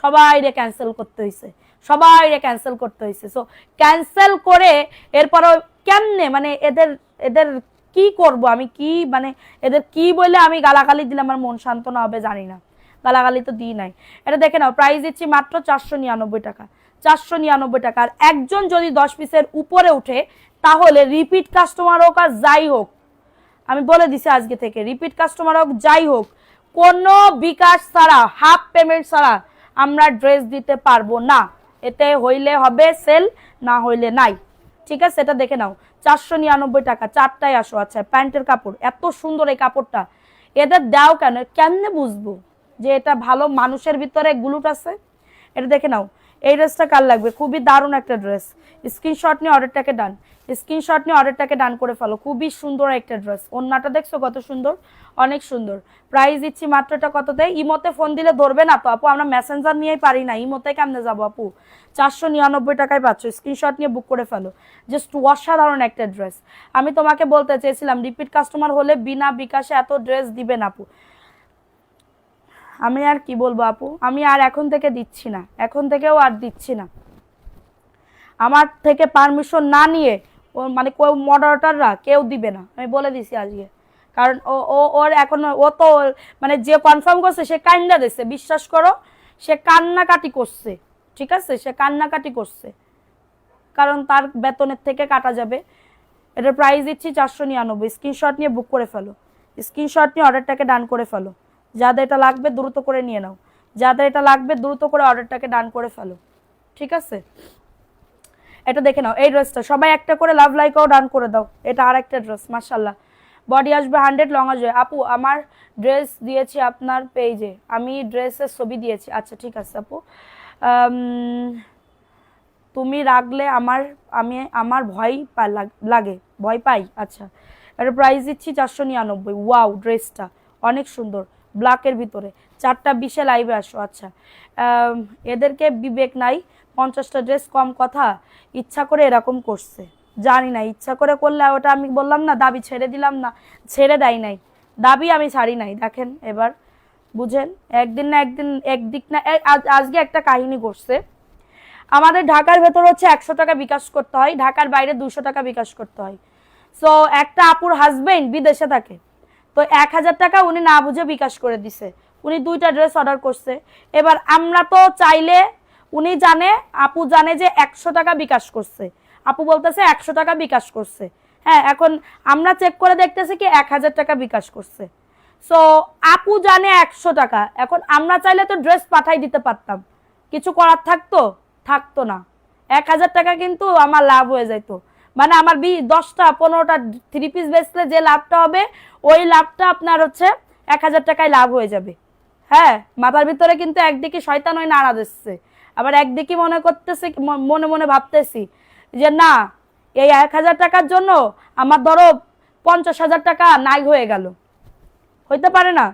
সবাইরে ক্যান্সেল করতে হয়েছে, সবাইরে ক্যান্সেল করতে হয়েছে। সো ক্যান্সেল করে এরপরও কেমনে মানে এদের এদের কি করব আমি, কি মানে এদের কি বলে আমি গালাগালি দিলে আমার মন সান্ত্বনা হবে জানি না, গালাগালি তো দিই নাই। এটা দেখে নাও, প্রাইস দিচ্ছি মাত্র 499 টাকা, 499 টাকা। আর একজন যদি 10 পিসের উপরে উঠে তাহলে রিপিট কাস্টমার হোক আর যাই হোক, আমি বলে দিছি আজকে থেকে, রিপিট কাস্টমার হোক যাই হোক, কোনো বিকাশ ছাড়া, হাফ পেমেন্ট ছাড়া আমরা ড্রেস দিতে পারবো না। এতে হইলে হবে সেল, না হইলে নাই, ঠিক আছে। এটা দেখে নাও, 499 টাকা, 4টায় আসো। আচ্ছা, প্যান্টের কাপড় এত সুন্দর, এই কাপড়টা এদের দাও কেন, কেমনে বুঝবো যে এটা ভালো, মানুষের ভিতরে গ্লুট আছে? এটা দেখে নাও, এই ড্রেসটা কার লাগবে? খুবই দারুণ একটা ড্রেস। স্ক্রিনশট নিয়ে অর্ডারটাকে ডান, স্ক্রিনশট নিয়ে অর্ডারটাকে ডান করে ফেলো। খুবই সুন্দর একটা ড্রেস, ওন্নাটা দেখছো কত সুন্দর, অনেক সুন্দর। প্রাইস দিচ্ছি মাত্র, এটা কততে? ইমোতে ফোন দিলে ধরবে না তো আপু, আমরা মেসেঞ্জার নিয়েই পারি না, ইমোতে কেমনে যাবো আপু? 499 টাকায় পাচ্ছ, স্ক্রিনশট নিয়ে বুক করে ফেলো। জাস্ট অসাধারণ একটা ড্রেস। আমি তোমাকে বলতে চেয়েছিলাম রিপিট কাস্টমার হলে বিনা বিকাশে এত ড্রেস দিবেন আপু। আমি আর কি বলবো আপু, আমি আর এখন থেকে দিচ্ছি না, এখন থেকেও আর দিচ্ছি না। আমার থেকে পারমিশন না নিয়ে ও মানে কেউ মডারেটররা কেউ দিবে না, আমি বলে দিছি আজকে। কারণ ও ও ওর এখন ও তো মানে যে কনফার্ম করছে সে কান্না দিচ্ছে, বিশ্বাস করো, সে কান্নাকাটি করছে, ঠিক আছে, সে কান্নাকাটি করছে, কারণ তার বেতনের থেকে কাটা যাবে। এটার প্রাইস দিচ্ছি 499, স্ক্রিনশট নিয়ে বুক করে ফেলো, স্ক্রিনশট নিয়ে অর্ডারটাকে ডান করে ফেলো। যাদের এটা লাগবে দ্রুত করে নিয়ে নাও, যাদের এটা লাগবে দ্রুত করে অর্ডারটাকে ডান করে ফেলো, ঠিক আছে, এটা দেখে নাও। এই ড্রেসটা সবাই একটা করে লাভ লাইকও ডান করে দাও। এটা আর একটা ড্রেস, মাশাআল্লাহ। বডি আসবে 100, লং আসবে। আপু আমার ড্রেস দিয়েছি আপনার পেজে, আমি ড্রেসের ছবি দিয়েছি। আচ্ছা ঠিক আছে আপু, তুমি রাখলে আমার লাগে, ভয় পাই। আচ্ছা, এটা প্রাইস দিচ্ছি 499। ওয়াও, ড্রেসটা অনেক সুন্দর, ব্ল্যাকের ভিতরে। 4:20 লাইভে আসো। আচ্ছা, এদেরকে বিবেক নাই, 50টা ড্রেস কম কথা, ইচ্ছা করে এরকম করছে। জানি না, ইচ্ছা করে করলে ওটা আমি বললাম না, দাবি ছেড়ে দিলাম না, ছেড়ে দেয় নাই, দাবি আমি ছাড়ি নাই। দেখেন এবার বুঝেন, একদিন না একদিন, একদিক না আজকে একটা কাহিনী ঘটছে। আমাদের ঢাকার ভেতর হচ্ছে 100 টাকা বিকাশ করতে হয়, ঢাকার বাইরে 200 টাকা বিকাশ করতে হয়। সো একটা আপুর হাজবেন্ড বিদেশে থাকে, তো 1000 টাকা উনি না বুঝে বিকাশ করে দিছে। উনি 2টা ড্রেস অর্ডার করছে। এবার আমরা তো চাইলে, উনি জানে, আপু জানে যে 100 টাকা বিকাশ করছে, আপু বলতেছে 100 টাকা বিকাশ করছে। হ্যাঁ, এখন আমরা চেক করে দেখতেছি কি 1000 টাকা বিকাশ করছে। সো আপু জানে 100 টাকা, এখন আমরা চাইলে তো ড্রেস পাঠাই দিতে পারতাম, কিছু করার থাকতো না। 1000 টাকা কিন্তু আমার লাভ হয়ে যাইতো, মানে আমার 10টা 15টা 3 পিস বেচলে যে লাভটা হবে, ওই লাভটা আপনার হচ্ছে 1000 টাকায় লাভ হয়ে যাবে। হ্যাঁ, মাথার ভিতরে কিন্তু একদিকে শয়তান ওই নাড়া দিচ্ছে, আবার একদিকে মনে করতেছে, মনে মনে ভাবতেছি যে না, এই 1000 টাকার জন্য আমার ধরো 50,000 টাকা নাই হয়ে গেল। হইতে পারে না,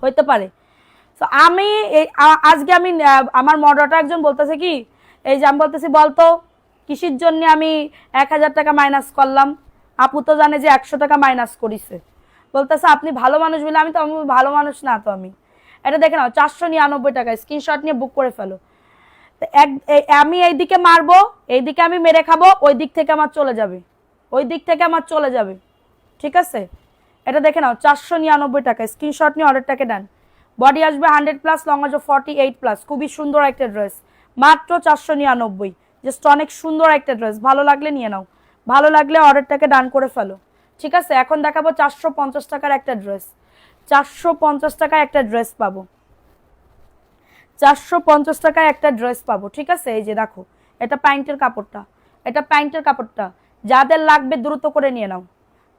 হইতে পারে। তো আমি আজকে আমি আমার মডারেটর একজন বলতেছে কি, এই যে আমি বলতেছি বলতো কিসের জন্য আমি 1000 টাকা মাইনাস করলাম, আপু তো জানে যে 100 টাকা মাইনাস করিছে। বলতেছে আপনি ভালো মানুষ বলে, আমি তো ভালো মানুষ না তো। আমি এটা দেখে নাও, 499 টাকা, স্ক্রিনশট নিয়ে বুক করে ফেলো। আমি এইদিকে মারবো, এইদিকে আমি মেরে খাবো, ওই দিক থেকে আমার চলে যাবে, ওই দিক থেকে আমার চলে যাবে। ঠিক আছে, এটা দেখে নাও, 499 টাকা, স্ক্রিনশট নিয়ে অর্ডারটাকে দেন। বডি আসবে 100+, লং আসবে 48+, খুবই সুন্দর একটা ড্রেস, মাত্র 499। জাস্ট অনেক সুন্দর একটা ড্রেস, ভালো লাগলে নিয়ে নাও, ভালো লাগলে অর্ডারটাকে ডান করে ফেলো। ঠিক আছে, এখন দেখাবো 450 টাকার একটা ড্রেস। 450 টাকায় একটা ড্রেস পাবো, 450 টাকায় একটা ড্রেস পাবো। ঠিক আছে, এই যে দেখো, এটা প্যান্টের কাপড়টা, এটা প্যান্টের কাপড়টা। যাদের লাগবে দ্রুত করে নিয়ে নাও,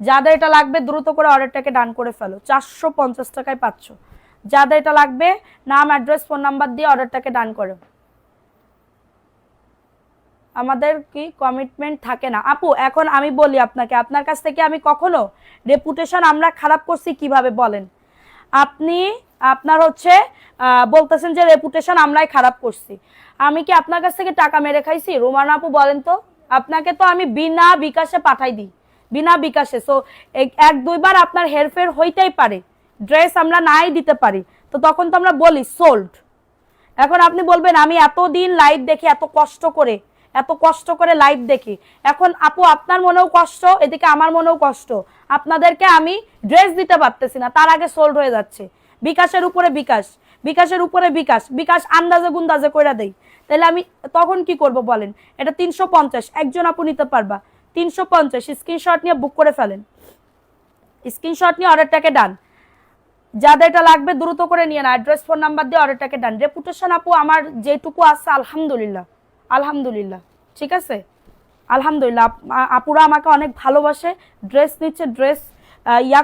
যাদের এটা লাগবে দ্রুত করে অর্ডারটাকে ডান করে ফেলো। 450 টাকায় পাচ্ছ। যাদের এটা লাগবে নাম, অ্যাড্রেস, ফোন নাম্বার দিয়ে অর্ডারটাকে ডান করো। আমাদের কি কমিটমেন্ট থাকে না আপু? এখন আমি বলি আপনাকে, আপনার কাছ থেকে আমি কখনো রেপুটেশন আমরা খারাপ করছি কিভাবে বলেন? আপনি আপনার হচ্ছে বলতেছেন যে রেপুটেশন আমরাই খারাপ করছি। আমি কি আপনার কাছ থেকে টাকা মেরে খাইছি? রোমানা আপু বলেন তো, আপনাকে তো আমি বিনা বিকাশে পাঠাই দিই, বিনা বিকাশে। সো 1-2বার আপনার হেরফের হইতেই পারে, ড্রেস আমরা নাই দিতে পারি, তো তখন তো আমরা বলি সোল্ড। এখন আপনি বলবেন আমি এতদিন লাইভ দেখি, এত কষ্ট করে লাইভ দেখি, এখন আপু আপনার মনেও কষ্ট, এদিকে আমার মনেও কষ্ট, আপনাদেরকে আমি ড্রেস দিতে পারতেছি না, তার আগে সোল্ড হয়ে যাচ্ছে। বিকাশের উপরে বিকাশ, বিকাশের উপরে বিকাশ, বিকাশ আন্দাজে গুন্দাজে কইরা দেই, তাহলে আমি তখন কি করব বলেন? এটা 350, একজন আপু নিতে পারবা, 350। স্ক্রিনশট নিয়ে বুক করে ফেলেন, স্ক্রিনশট নিয়ে অর্ডারটাকে ডান। যাদের এটা লাগবে দ্রুত করে নিয়ে না, অ্যাড্রেস, ফোন নাম্বার দিয়ে অর্ডারটাকে ডান। রেপুটেশন আপু আমার যেটুকু আছে আলহামদুলিল্লাহ, আলহামদুলিল্লাহ, ঠিক আছে, আলহামদুলিল্লাহ। আপুরা আমাকে অনেক ভালোবাসে, ড্রেস নিচ্ছে, ড্রেস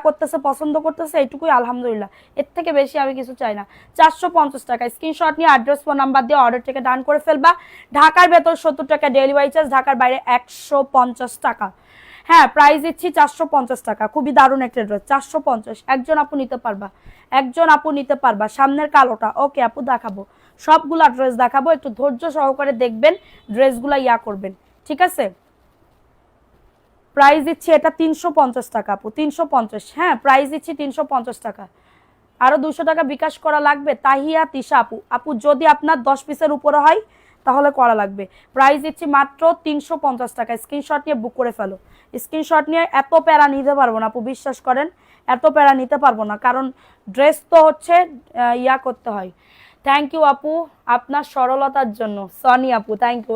করতেছে, পছন্দ করতেছে, এইটুকুই আলহামদুলিল্লাহ। এর থেকে বেশি আমি কিছু চাই না। 450 টাকা, স্ক্রিনশট নিয়ে অ্যাড্রেস, ফোন নাম্বার দিয়ে অর্ডারটাকে ডান করে ফেলবা। ঢাকার ভেতর 70 টাকা ডেলিভারি চার্জ, ঢাকার বাইরে 150 টাকা। হ্যাঁ, প্রাইস দিচ্ছি 450 টাকা, খুবই দারুণ একটা ড্রেস, 450। একজন আপু নিতে পারবা, একজন আপু নিতে পারবা। সামনের কালোটা ওকে আপু দেখাবো, সবগুলা ড্রেস দেখাবো, একটু ধৈর্য সহকারে দেখবেন, ড্রেসগুলা করবেন, ঠিক আছে? প্রাইস দিচ্ছি এটা 350 টাকা আপু, 350। হ্যাঁ, প্রাইস দিচ্ছি 350 টাকা। আরো 200 টাকা বিকাশ করা লাগবে। তাহিয়া তিশা আপু, আপু যদি আপনার 10 পিসের উপরে হয় তাহলে করা লাগবে। প্রাইস দিচ্ছি মাত্র 350 টাকা, স্ক্রিনশট নিয়ে বুক করে ফেলো। স্ক্রিনশট নিয়ে এত প্যারা নিতে পারবো না আপু, বিশ্বাস করেন, এত প্যারা নিতে পারবো না, কারণ ড্রেস তো হচ্ছে করতে হয়। থ্যাংক ইউ আপু আপনার সরলতার জন্য। সনি আপু থ্যাংক ইউ।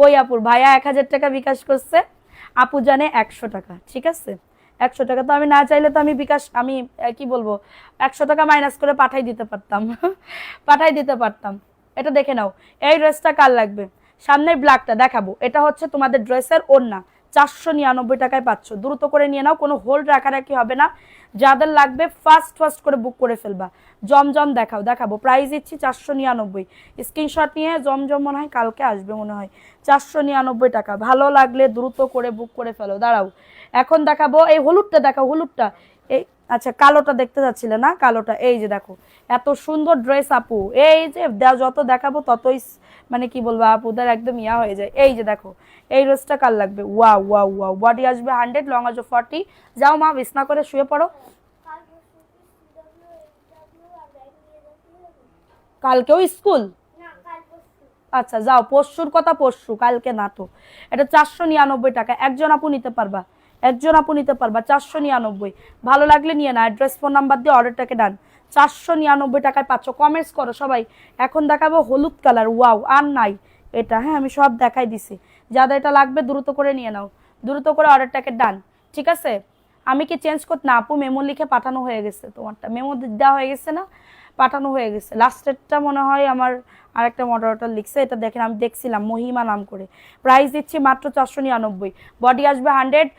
ওই আপুর ভাইয়া 1000 টাকা বিকাশ করছে, আপু জানে 100 টাকা, ঠিক আছে? 100 টাকা তো আমি না চাইলে তো আমি বিকাশ, আমি কি বলবো, 100 টাকা মাইনাস করে পাঠাই দিতে পারতাম পাঠাই দিতে পারতাম। এটা দেখে নাও, এই ড্রেসটা কার লাগবে, সামনের ব্ল্যাকটা দেখাবো, এটা হচ্ছে তোমাদের ড্রেসের ওড়না, 499 টাকায় পাচ্ছ, দ্রুত করে নিয়ে নাও, কোনো হোল্ড রাখারাখি হবে না, যাদের লাগবে ফার্স্ট করে বুক করে ফেলবা। জমজম দেখাবো, প্রাইস দিচ্ছি 499, স্ক্রিনশট নিয়ে, জমজম মনে হয় কালকে আসবে মনে হয়, 499 টাকা, ভালো লাগলে দ্রুত করে বুক করে ফেলো। দাঁড়াও এখন দেখাবো এই হলুদটা, দেখাও হলুদটা, এই আচ্ছা কালোটা দেখতে যাচ্ছিলে না, কালোটা, এই যে দেখো এত সুন্দর ড্রেস আপু, এই যে যত দেখাবো ততই মানে কি বলবো আপুদের একদম ইয়া হয়ে যায়। এই যে দেখো এই ড্রেসটা কার লাগবে, ওয়াও ওয়াও ওয়াও, বডি আসবে 100, লং আসবে 40। যাও মা বিছনা করে শুয়ে পড়ো, কালকেও স্কুল, আচ্ছা যাও, পরশুর কথা পরশু, কালকে না তো। এটা 499 টাকা, একজন আপু নিতে পারবা, 499, ভালো লাগলে নিয়ে না, অ্যাড্রেস ফোন নাম্বার দিয়ে অর্ডারটাকে ডান। 499 টাকায় পাচ্ছ, কমেন্টস করো সবাই। এখন দেখাবো হলুদ কালার, ওয়াও আর নাই এটা, হ্যাঁ আমি সব দেখাই দিছি, যাদের এটা লাগবে দ্রুত করে নিয়ে নাও, দ্রুত করে অর্ডারটাকে ডান, ঠিক আছে। আমি কি চেঞ্জ করতে না আপু, মেমো লিখে পাঠানো হয়ে গেছে, তোমারটা মেমো দেওয়া হয়ে গেছে না, পাঠানো হয়ে গেছে, লাস্টেরটা মনে হয় আমার আরেকটা মডারেটর লিখছে, এটা দেখেন আমি দেখছিলাম মহিমা নাম করে। প্রাইস দিচ্ছি মাত্র 499, বডি আসবে 100,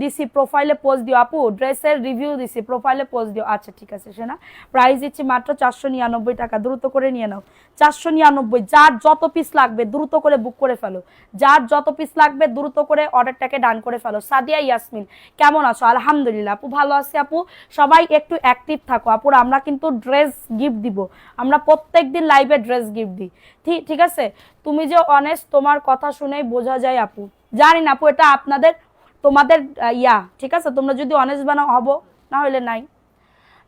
দিছি প্রোফাইলে পোস্ট দিও আপু, ড্রেসের রিভিউ দিছি প্রোফাইলে পোস্ট দিও, আচ্ছা ঠিক আছে সে না। প্রাইস দিচ্ছি মাত্র 499 টাকা, দ্রুত করে নিয়ে নাও, 499, যার যত পিস লাগবে দ্রুত করে বুক করে ফেলো, যার যত পিস লাগবে দ্রুত করে অর্ডারটাকে ডান করে ফেলো। সাদিয়া ইয়াসমিন কেমন আছো? আলহামদুলিল্লাহ আপু ভালো আছি আপু, সবাই একটু অ্যাক্টিভ থাকো আপুর, আমরা কিন্তু ড্রেস গিফট দিব, আমরা প্রত্যেকদিন লাইভে ড্রেস গিফট দিই, ঠিক আছে। তুমি যে অনেস্ট, তোমার কথা শুনেই বোঝা যায় আপু, জানি না আপু এটা আপনাদের তোমাদের ইয়া, ঠিক আছে, তোমরা যদি অনেস্ট বানাও হবো, না হলে নাই।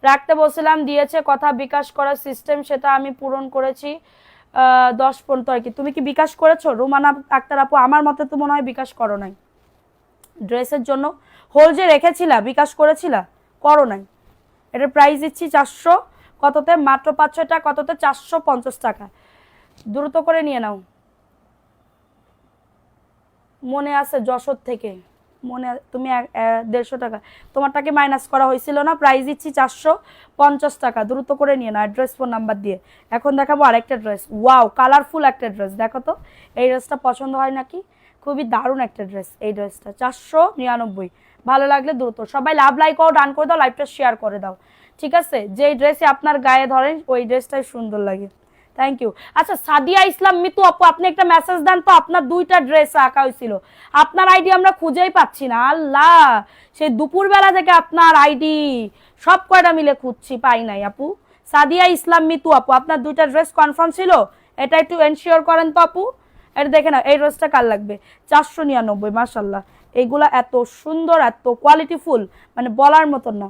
রাখতে বলছিলাম দিয়েছে কথা, বিকাশ করার সিস্টেম সেটা আমি পূরণ করেছি 10 পর্যন্ত আর কি। তুমি কি বিকাশ করেছো রুমানা আক্তার আপু? আমার মতে তো মনে হয় বিকাশ করো নাই, ড্রেসের জন্য হোল যে রেখেছিলা বিকাশ করেছিলা, করো নাই। এটার প্রাইস দিচ্ছি 400 কততে, মাত্র 500 টাকা, কততে 450 টাকা, দ্রুত করে নিয়ে নাও। মনে আছে যশোর থেকে, মনে তুমি 150 টাকা, তোমারটাকে মাইনাস করা হয়েছিল না, প্রাইস দিচ্ছি 450 টাকা, দ্রুত করে নিয়ে নাও অ্যাড্রেস ফোন নাম্বার দিয়ে। এখন দেখাবো আরেকটা ড্রেস, ওয়াও কালারফুল একটা ড্রেস, দেখো তো এই ড্রেসটা পছন্দ হয় নাকি, খুবই দারুণ একটা ড্রেস এই ড্রেসটা, 499, ভালো লাগলে দ্রুত সবাই লাভ লাইক ও ডান করে দাও, লাইভটা শেয়ার করে দাও, ঠিক আছে। যেই ড্রেসে আপনার গায়ে ধরেন ওই ড্রেসটাই সুন্দর লাগে। Thank you. আচ্ছা সাদিয়া ইসলাম মিতু আপু, আপনি একটা মেসেজ দেন তো, আপনার 2টা ড্রেস আঁকা হয়েছিল, আপনার আইডি আমরা খুঁজেই পাচ্ছি না, আল্লাহ সেই দুপুরবেলা থেকে আপনার আইডি সব কয়টা মিলে খুঁজছি, পাই নাই আপু। সাদিয়া ইসলাম মিতু আপু, আপনার 2টা ড্রেস কনফার্ম ছিল, এটা একটু এনশিওর করেন তো আপু। এটা দেখে না, এই ড্রেসটা কার লাগবে, 499, মাশাল্লাহ এইগুলা এত সুন্দর, এত কোয়ালিটিফুল, মানে বলার মতন না,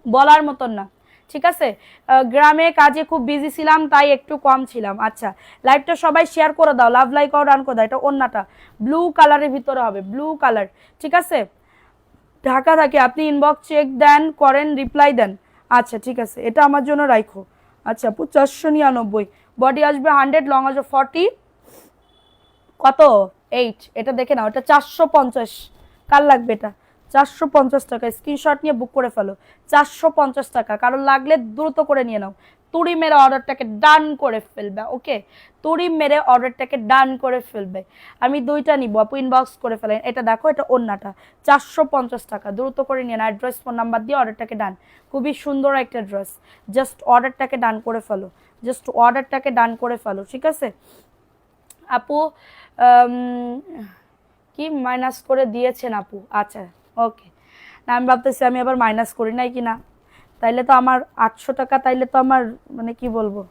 বলার মতন না, ঠিক আছে। গ্রামে কাজে খুব বিজি ছিলাম তাই একটু কম ছিলাম। আচ্ছা লাইভটা সবাই শেয়ার করে দাও, লাভ লাইক আর রান করে দাও। এটা ওন্নাটা ব্লু কালারের ভিতরে হবে, ব্লু কালার, ঠিক আছে। ঢাকা থাকে, আপনি ইনবক্স চেক দেন, করেন, রিপ্লাই দেন, আচ্ছা ঠিক আছে, এটা আমার জন্য রাখো। আচ্ছা 499, বডি আসবে 100, লং আসবে 40, কত 8, এটা দেখে নাও, এটা 450, কার লাগবে এটা, 450 টাকা, স্ক্রিনশট নিয়ে বুক করে ফেলো, 450 টাকা, কারণ লাগলে দ্রুত করে নিয়ে নাও, তুড়ি মেরে অর্ডারটাকে ডান করে ফেলবে, ওকে, তুড়ি মেরে অর্ডারটাকে ডান করে ফেলবে। আমি 2টা নিব আপু, ইনবক্স করে ফেলেন। এটা দেখো, এটা ওন্নাটা, 450 টাকা, দ্রুত করে নিয়ে নাও, অ্যাড্রেস ফোন নাম্বার দিয়ে অর্ডারটাকে ডান, খুবই সুন্দর একটা ড্রেস, জাস্ট অর্ডারটাকে ডান করে ফেলো, জাস্ট অর্ডারটাকে ডান করে ফেলো, ঠিক আছে আপু। কি মাইনাস করে দিয়েছেন আপু, আচ্ছা ওকে, না আমি ভাবতেছি আমি আবার মাইনাস করি নাই কি না, তাইলে তো আমার 800 টাকা, তাইলে তো আমার মানে কি বলবো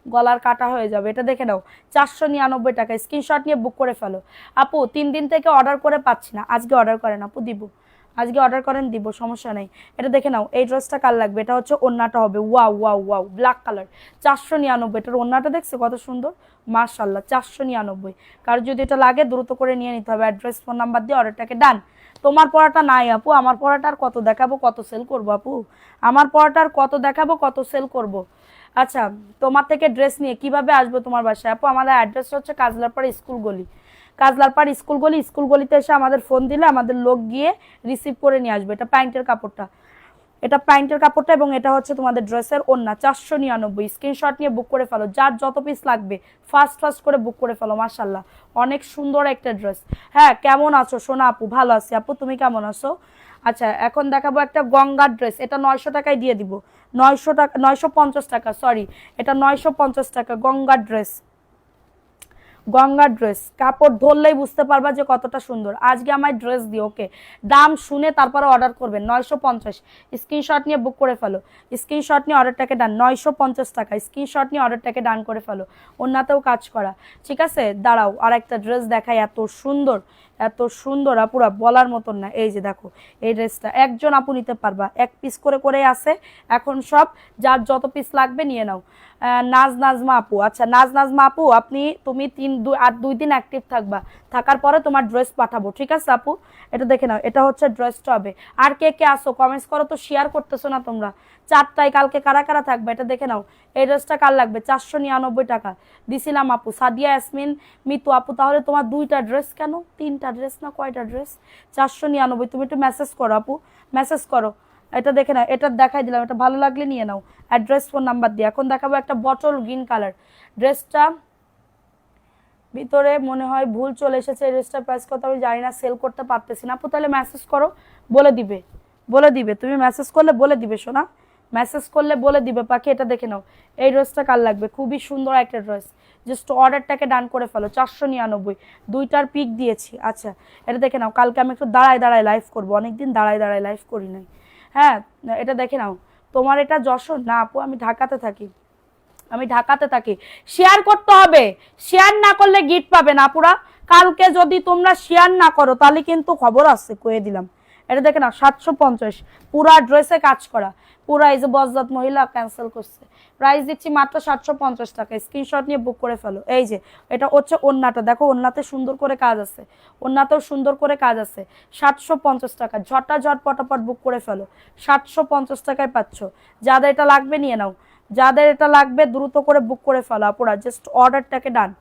গলার কাটা হয়ে যাবে। এটা দেখে নাও, 499 টাকা, স্ক্রিনশট নিয়ে বুক করে ফেলো আপু। 3 দিন থেকে অর্ডার করে পাচ্ছি না, আজকে অর্ডার করেন আপু, দিব, আজকে অর্ডার করেন, দিব, সমস্যা নেই। এটা দেখে নাও, এই ড্রেসটা কার লাগবে, এটা হচ্ছে ওন্নাটা হবে, wow wow wow black colour, 499, এটার ওন্নাটা দেখছে কত সুন্দর, মাশাআল্লাহ 499। কার যদি এটা লাগে দ্রুত করে নিয়ে নিতে হবে, অ্যাড্রেস ফোন নাম্বার দিয়ে অর্ডারটাকে ডান। তোমার পড়াটা নাই আপু, আমার পড়াটা আর কত দেখাবো, কত সেল করবো আপু, আমার পড়াটা আর কত দেখাবো, কত সেল করব। আচ্ছা তোমার থেকে ড্রেস নিয়ে কিভাবে আসবো তোমার বাসায় আপু? আমাদের অ্যাড্রেস হচ্ছে কাজলারপাড় স্কুল গলি, কাজলারপাড় স্কুল গলি, স্কুল গলিতে এসে আমাদের ফোন দিলে আমাদের লোক গিয়ে রিসিভ করে নিয়ে আসবে। এটা প্যান্টের কাপড়টা, এটা প্যান্টের কাপড়টা এবং এটা হচ্ছে তোমাদের ড্রেসের ওড়না। 499। স্ক্রিনশট নিয়ে বুক করে ফেলো, যার যত পিস লাগবে ফার্স্ট ফার্স্ট করে বুক করে ফেলো। মাশাল্লাহ অনেক সুন্দর একটা ড্রেস। হ্যাঁ কেমন আছো সোনা আপু? ভালো আছি আপু, তুমি কেমন আছো? আচ্ছা এখন দেখাবো একটা গঙ্গার ড্রেস, এটা 900 টাকায় দিয়ে দিব। 900 টাকা, 950 টাকা, সরি এটা 950 টাকা গঙ্গার ড্রেস। গঙ্গার ড্রেস কাপড় ধরলেই বুঝতে পারবা যে কতটা সুন্দর। আজকে আমার ড্রেস দিও, ওকে? দাম শুনে তারপরে অর্ডার করবেন। 950। স্ক্রিনশট নিয়ে বুক করে ফেলো, স্ক্রিনশট নিয়ে অর্ডারটাকে ডান। 950 টাকা, স্ক্রিনশট নিয়ে অর্ডারটাকে ডান করে ফেলো। অন্যতেও কাজ করা, ঠিক আছে? দাঁড়াও আর একটা ড্রেস দেখাই, এত সুন্দর এত সুন্দর আপুরা বলার মতন না। এই যে দেখো এই ড্রেসটা একজন আপু নিতে পারবা, এক পিস করে করে আছে এখন সব, যার যত পিস লাগবে নিয়ে নাও। নাজমা আপু, আচ্ছা নাজমা আপু তুমি 2 দিন অ্যাক্টিভ থাকবা, থাকার পরে তোমার ড্রেস পাঠাবো, ঠিক আছে আপু? এটা দেখে নাও, এটা হচ্ছে ড্রেসটা হবে। আর কে কে আসো কমেন্টস করো তো, শেয়ার করতেছো না তোমরা। 4টায় কালকে কারা কারা থাকবে এটা দেখে নাও। এই ড্রেসটা কার লাগবে? 499 টাকা দিছিলাম আপু। সাদিয়া ইয়াসমিন মিতু আপু, তাহলে তোমার 2টা ড্রেস কেন? 3টা ড্রেস না কয়টা ড্রেস? 499। তুমি একটু মেসেজ করো আপু, মেসেজ করো। এটা দেখে নাও, এটা দেখাই দিলাম, এটা ভালো লাগলে নিয়ে নাও অ্যাড্রেস ফোন নাম্বার দিয়ে। এখন দেখাবো একটা বটল গ্রিন কালার ড্রেসটা, ভিতরে মনে হয় ভুল চলে এসেছে। এই ড্রেসটার প্রাইস কত আমি জানি না, সেল করতে পারতেছি না আপু। তাহলে মেসেজ করো, বলে দিবে, বলে দিবে। তুমি মেসেজ করলে বলে দিবে সোনা, মেসেজ করলে বলে দিবে পাখি। এটা দেখে নাও, এই ড্রেসটা কার লাগবে? খুবই সুন্দর একটা ড্রেস, জাস্ট অর্ডারটাকে ডান করে ফেলো। 499, 2টার পিক দিয়েছি। আচ্ছা এটা দেখে নাও, কালকে আমি একটু দাঁড়ায় দাঁড়ায় লাইভ করবো, অনেকদিন দাঁড়ায় দাঁড়ায় লাইভ করি নাই। হ্যাঁ এটা দেখে নাও। তোমার এটা যশোর না আপু? আমি ঢাকাতে থাকি, আমি ঢাকাতে থাকি। শেয়ার করতে হবে, শেয়ার না করলে গিফট পাবে না আপুরা। কালকে যদি তোমরা শেয়ার না করো তাহলে কিন্তু খবর আছে, কয়ে দিলাম। এটা দেখে না 750, পুরা ড্রেসে কাজ করা, পুরা। এই যে বজদাত মহিলা ক্যান্সেল করছে, প্রাইস দিচ্ছি মাত্র 750 টাকা। স্ক্রিনশট নিয়ে বুক করে ফেলো। এই যে এটা হচ্ছে ওন্নাটা, দেখো ওন্নাতে সুন্দর করে কাজ আছে, ওন্নাতেও সুন্দর করে কাজ আছে। 750 টাকা, ঝট পটাপট বুক করে ফেলো। 750 টাকায় পাচ্ছ। যাদের এটা লাগবে নিয়ে নাও, যাদের এটা লাগবে দ্রুত করে বুক করে ফেলো আপুরা, জাস্ট অর্ডারটাকে ডান।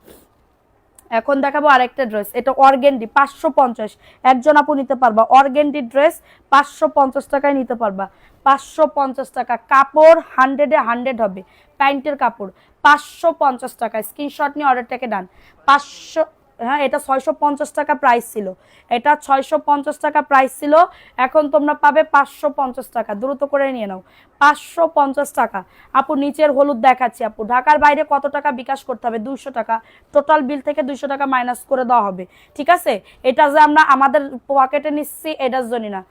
এখন দেখাবো আরেকটা ড্রেস, এটা অর্গেন্ডি 550। একজন আপু নিতে পারবা, অর্গেন্ডি ড্রেস 550 টাকায় নিতে পারবা। 550 টাকা, কাপড় 100-এ 100 হবে, প্যান্টের কাপড়। 550 টাকা, স্ক্রিনশট নিয়ে অর্ডারটাকে ডান। 500, হ্যাঁ এটা 650 টাকা প্রাইস ছিল, এটা 650 টাকা প্রাইস ছিল, এখন তোমরা পাবে 550 টাকা। দ্রুত করে নিয়ে নাও, 550 টাকা। আপু নিচের হলুদ দেখাচ্ছি আপু, ঢাকার বাইরে কত টাকা বিকাশ করতে হবে? 200 টাকা, টোটাল বিল থেকে 200 টাকা মাইনাস করে দেওয়া হবে, ঠিক আছে? এটা যে আমরা আমাদের পকেটে নিচ্ছি এটার জন্য না,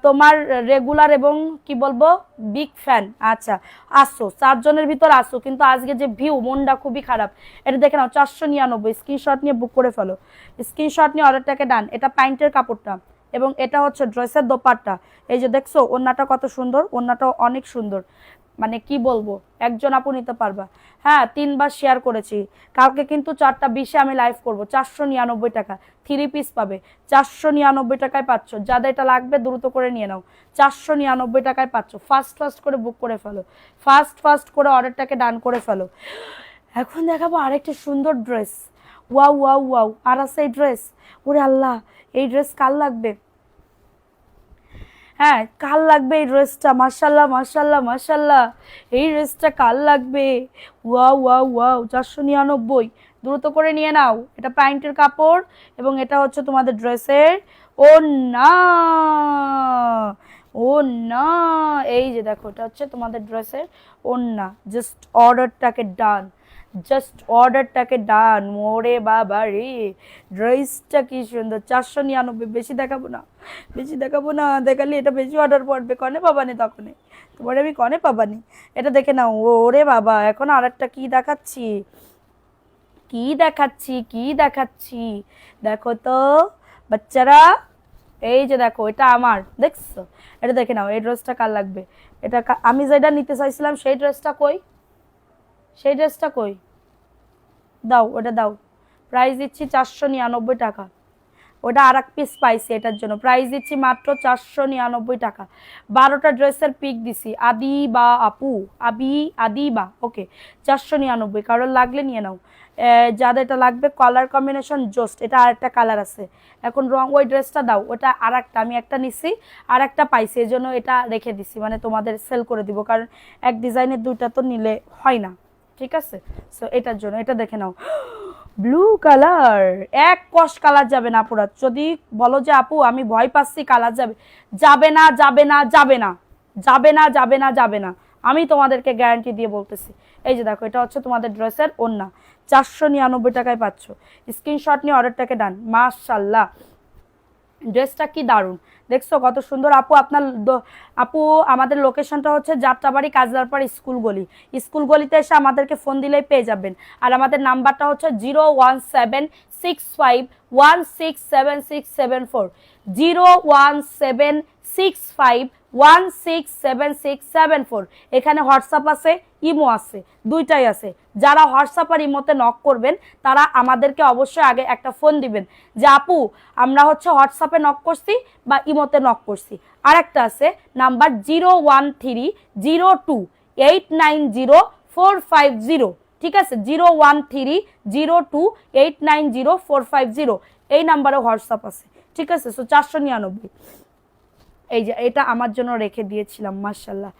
তোমার রেগুলার এবং কি বলবো বিগ ফ্যান। আচ্ছা আসো, 4জনের ভিতর আসো, কিন্তু আজকে যে ভিউ, মনটা খুবই খারাপ। এটা দেখে নাও 499, স্ক্রিনশট নিয়ে বুক করে ফেলো, স্ক্রিনশট নিয়ে অর্ডারটাকে ডান। এটা প্যান্টের কাপড়টা এবং এটা হচ্ছে ড্রেসের দোপাট্টা। এই যে দেখছো ওন্নাটা কত সুন্দর, ওন্নাটাও অনেক সুন্দর, মানে কি বলবো, একজন আপু নিতে পারবা। হ্যাঁ 3বার শেয়ার করেছি, কালকে কিন্তু 4টা 20-এ আমি লাইভ করবো। 499 টাকা 3 পিস পাবে, 499 টাকায় পাচ্ছ। যাদের এটা লাগবে দ্রুত করে নিয়ে নাও, 499 টাকায় পাচ্ছ। ফার্স্ট ফার্স্ট করে বুক করে ফেলো, ফার্স্ট ফার্স্ট করে অর্ডারটাকে ডান করে ফেলো। এখন দেখাবো আরেকটা সুন্দর ড্রেস, ওয়াও ওয়াও ওয়াও। আর আছে এই ড্রেস, ওরে আল্লাহ এই ড্রেস কার লাগবে? হ্যাঁ কার লাগবে এই ড্রেসটা? মাশাল্লাহ মাশাল্লাহ মাশাল্লাহ, এই ড্রেসটা কার লাগবে? ওয়াও ওয়াও ওয়াও, 499, দ্রুত করে নিয়ে নাও। এটা প্যান্টের কাপড় এবং এটা হচ্ছে তোমাদের ড্রেসের ওড়না। ওড়না এই যে দেখো, এটা হচ্ছে তোমাদের ড্রেসের ওড়না। জাস্ট অর্ডারটাকে ডান, জাস্ট অর্ডারটাকে ডান। মোরে বাবা রে, ড্রেসটা কি সুন্দর। 499, বেশি দেখাবো না, বেশি দেখাবো না, দেখালে এটা বেশি অর্ডার পড়বে, কনে পাবানি তখনই, তোমার আমি কনে পাবানি। এটা দেখে নাও, ওরে বাবা। এখন আর একটা কি দেখাচ্ছি, কি দেখাচ্ছি, কি দেখাচ্ছি, দেখো তো বাচ্চারা। এই যে দেখো এটা আমার, দেখছো? এটা দেখে নাও, এই ড্রেসটা কার লাগবে? এটা আমি যেটা নিতে চাইছিলাম সেই ড্রেসটা কই, সেই ড্রেসটা কই? দাও ওটা দাও, প্রাইস দিচ্ছি 499 টাকা। ওটা আর এক পিস পাইছি, এটার জন্য প্রাইস দিচ্ছি মাত্র 499 টাকা। 12টা ড্রেসের পিক দিছি, আদি বা আপু, আদি বা ওকে 499, কারোর লাগলে নিয়ে নাও। যাদের এটা লাগবে কালার কম্বিনেশন জোস্ট, এটা আরেকটা কালার আছে এখন রং, ওই ড্রেসটা দাও, ওটা আর একটা, আমি একটা নিছি আর একটা পাইছি, এই জন্য এটা রেখে দিছি, মানে তোমাদের সেল করে দিব, কারণ এক ডিজাইনের দুইটা তো নিলে হয় না, ঠিক আছে। সো এটার জন্য এটা দেখে নাও, ব্লু কালার, এক কষ কালার যাবে না আপুরা। যদি বলো যে আপু আমি ভয় পাচ্ছি কালার যাবে, যাবে না যাবে না যাবে না যাবে না যাবে না যাবে না, আমি তোমাদেরকে গ্যারান্টি দিয়ে বলতেছি। এই যে দেখো, এটা হচ্ছে তোমাদের ড্রেসের ওড়না, 499 টাকায় পাচ্ছ। স্ক্রিনশট নিয়ে অর্ডারটাকে ডান। মাশাল্লাহ, ড্রেসটা কি দারুণ, দেখছো কত সুন্দর। আপু আপনার আপু আমাদের লোকেশনটা হচ্ছে যাত্রাবাড়ি কাজলারপাড় স্কুল গলি, স্কুল গলিতে এসে আমাদেরকে ফোন দিলেই পেয়ে যাবেন। আর আমাদের নাম্বারটা হচ্ছে 01765167674, 01765167674। এখানে হোয়াটসঅ্যাপ আছে, ইমো আছে, দুইটাই আছে। যারা হোয়াটসঅ্যাপ আর ইমোতে নক করবেন তারা আমাদেরকে অবশ্যই আগে একটা ফোন দিবেন যে আপু আমরা হচ্ছে হোয়াটসঅ্যাপে নক করছি বা ইমোতে নক করছি। আর একটা আছে নাম্বার 01302890450, ঠিক আছে, 01302890450, এই নাম্বারে হোয়াটসঅ্যাপ আছে, ঠিক আছে। সো 499। এই যে এটা আমার জন্য রেখে দিয়েছিলাম, মাশাল্লাহ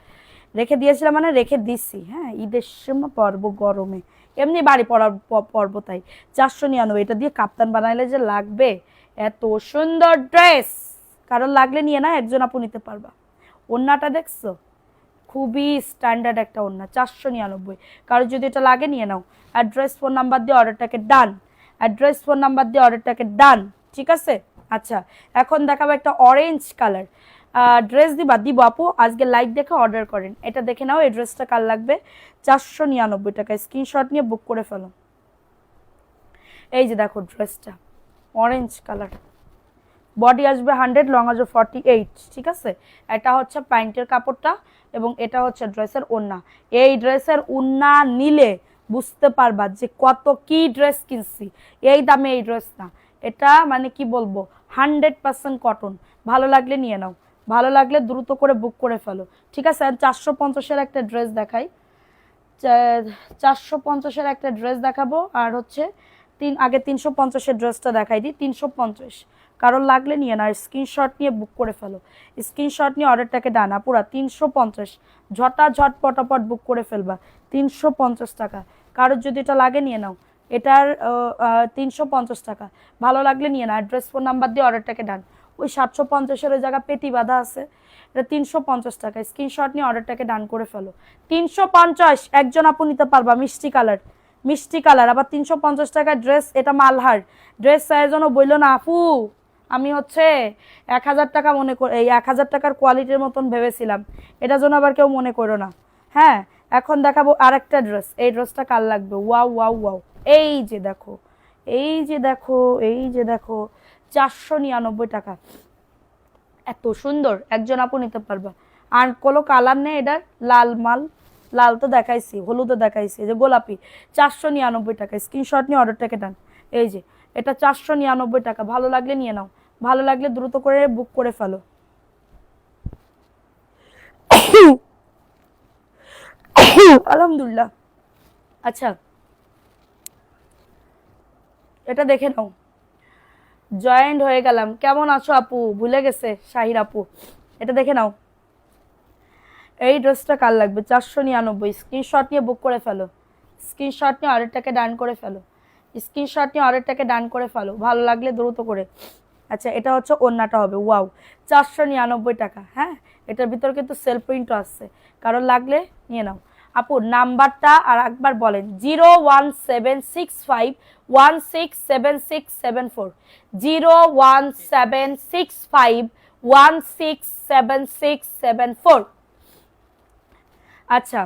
রেখে দিয়েছিলাম মানে রেখে দিচ্ছি, হ্যাঁ ঈদের সময় পরব, গরমে এমনি বাড়ি পড়ার পর্ব, তাই 499। এটা দিয়ে কাপ্তান বানাইলে যে লাগবে, এত সুন্দর ড্রেস, কারণ লাগলে নিয়ে না, একজন আপু নিতে পারবা। ওড়নাটা দেখছো, খুবই স্ট্যান্ডার্ড একটা ওড়না, 499, কারো যদি এটা লাগে নিয়ে নাও। অ্যাড্রেস ফোন নাম্বার দিয়ে অর্ডারটাকে ডান, অ্যাড্রেস ফোন নাম্বার দিয়ে অর্ডারটাকে ডান, ঠিক আছে। আচ্ছা এখন দেখাবো একটা অরেঞ্জ কালার ড্রেস, দিব আপু আজকে লাইভ দেখে অর্ডার করেন। এটা দেখে নাও, এই ড্রেসটা কার লাগবে, 499 টাকা, স্ক্রিনশট নিয়ে বুক করে ফেলো। এই যে দেখো ড্রেসটা অরেঞ্জ কালার, বডি আসবে 100, লং আসবে 48, ঠিক আছে। এটা হচ্ছে প্যান্টের কাপড়টা এবং এটা হচ্ছে ড্রেসের ওড়না। এই ড্রেসের ওড়না নিলে বুঝতে পারবা যে কত কি ড্রেস কিনছি, এই দামে এই ড্রেস না, এটা মানে কি বলবো 100% কটন। ভালো লাগলে নিয়ে নাও, ভালো লাগলে দ্রুত করে বুক করে ফেলো, ঠিক আছে। 450-এর একটা ড্রেস দেখাই, 450-এর একটা ড্রেস দেখাবো, আর হচ্ছে আগে 350-এর ড্রেসটা দেখাই দিই। 350 কারণ লাগলে নিয়ে না, স্ক্রিনশট নিয়ে বুক করে ফেলো, স্ক্রিনশট নিয়ে অর্ডারটাকে ডানা পুরা 350, ঝট পটাপট বুক করে ফেলবা। 350 টাকা, কারোর যদি এটা লাগে নিয়ে নাও, এটার 350 টাকা, ভালো লাগলে নিয়ে না। অ্যাড্রেস ফোন নাম্বার দিয়ে অর্ডারটাকে ডান। ওই 750-এর ওই জায়গা পেটি বাঁধা আছে, এটা 350 টাকা, স্ক্রিনশট নিয়ে অর্ডারটাকে ডান করে ফেলো। 350 একজন আপু নিতে পারবা, মিষ্টি কালার, মিষ্টি কালার, আবার 350 টাকার ড্রেস, এটা মালহার ড্রেস, সাইজনও বললো না আপু আমি হচ্ছে 1000 টাকা মনে করে, এই 1000 টাকার কোয়ালিটির মতন ভেবেছিলাম, এটার জন্য আবার কেউ মনে করো না। হ্যাঁ এখন দেখাবো আরেকটা ড্রেস, এই ড্রেসটা কার লাগবে, ওয়াও ওয়াও ওয়াও, এই যে দেখো, এই যে দেখো, এই যে দেখো, 499 টাকা, এত সুন্দর, একজন আপু নিতে পারবা। আর কোনো কালার নেই এটার, লাল মাল, লাল তো দেখাইছি, হলুদও দেখাইছি, যে গোলাপি, 499 টাকা, স্ক্রিনশট নিয়ে অর্ডারটাকে ডান। এই যে এটা 499 টাকা, ভালো লাগলে নিয়ে নাও, ভালো লাগলে দ্রুত করে বুক করে ফেলো। আলহামদুলিল্লাহ। আচ্ছা এটা দেখে নাও, জয়েন্ট হয়ে গেলাম, কেমন আছো আপু, ভুলে গেছে শাহির আপু। এটা দেখে নাও, এই ড্রেসটা কার লাগবে, 499, স্ক্রিনশট নিয়ে বুক করে ফেলো, স্ক্রিনশট নিয়ে অর্ডারটাকে ডান করে ফেলো, স্ক্রিনশট নিয়ে অর্ডারটাকে ডান করে ফেলো, ভালো লাগলে দ্রুত করে। আচ্ছা এটা হচ্ছে ওড়নাটা হবে, ওয়াও 499 টাকা। হ্যাঁ এটার ভিতর কিন্তু সেলফ প্রিন্টও আসছে, কারণ লাগলে নিয়ে নাও। আপু নাম্বারটা আর একবার বলেন, 01765167674, 01765167674। আচ্ছা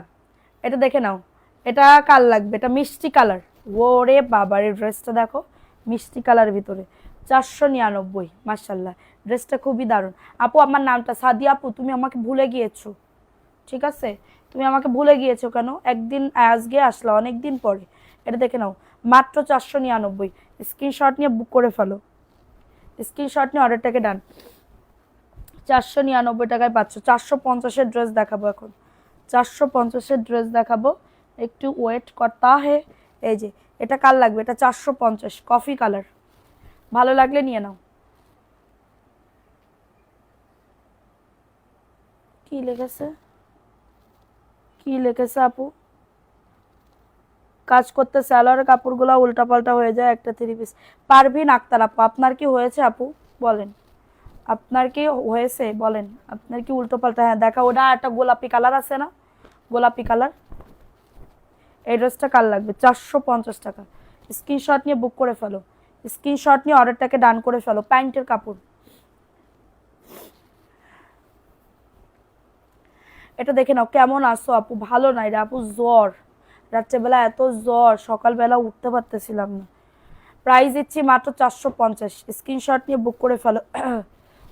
এটা দেখে নাও, এটা কার লাগবে, এটা মিষ্টি কালার, ওরে বাবার এই ড্রেসটা দেখো, মিষ্টি কালার ভিতরে 499, মাশাল্লাহ ড্রেসটা খুবই দারুণ। আপু আমার নামটা সাদিয়া আপু, তুমি আমাকে ভুলে গিয়েছো, ঠিক আছে, তুমি আমাকে ভুলে গিয়েছো কেন, একদিন আজকে আসলো অনেক দিন পরে। এটা দেখে নাও মাত্র 499, স্ক্রিনশট নিয়ে বুক করে ফেলো, স্ক্রিনশট নিয়ে অর্ডারটাকে ডান। 499 টাকায় পাচ্ছ। 450-এর ড্রেস দেখাবো এখন, 450-এর ড্রেস দেখাবো, একটু ওয়েট করতা হে। এই যে এটা কার লাগবে, এটা 450 কফি কালার, ভালো লাগলে নিয়ে নাও। কি লিখেছে, কি লিখেছে আপু? কাজ করতে স্যালোয়ারের কাপড়গুলো উল্টাপাল্টা হয়ে যায় একটা 3 পিস। পারভিন আক্তার আপু, আপনার কি হয়েছে আপু বলেন, আপনার কি হয়েছে বলেন, আপনার কি উল্টোপাল্টা? হ্যাঁ দেখা, ওটা একটা গোলাপি কালার আছে না, গোলাপি কালার, এই ড্রেসটা কার লাগবে? 450 টাকা। স্ক্রিনশট নিয়ে বুক করে ফেলো, স্ক্রিনশট নিয়ে অর্ডারটাকে ডান করে ফেলো। প্যান্টের কাপড়, এটা দেখে নাও কেমন আসো আপু। ভালো নাই রে আপু, জ্বর, রাত্রেবেলা এত জ্বর, সকালবেলা উঠতে পারতেছিলাম না। প্রাইস দিচ্ছি মাত্র 450। স্ক্রিনশট নিয়ে বুক করে ফেলো।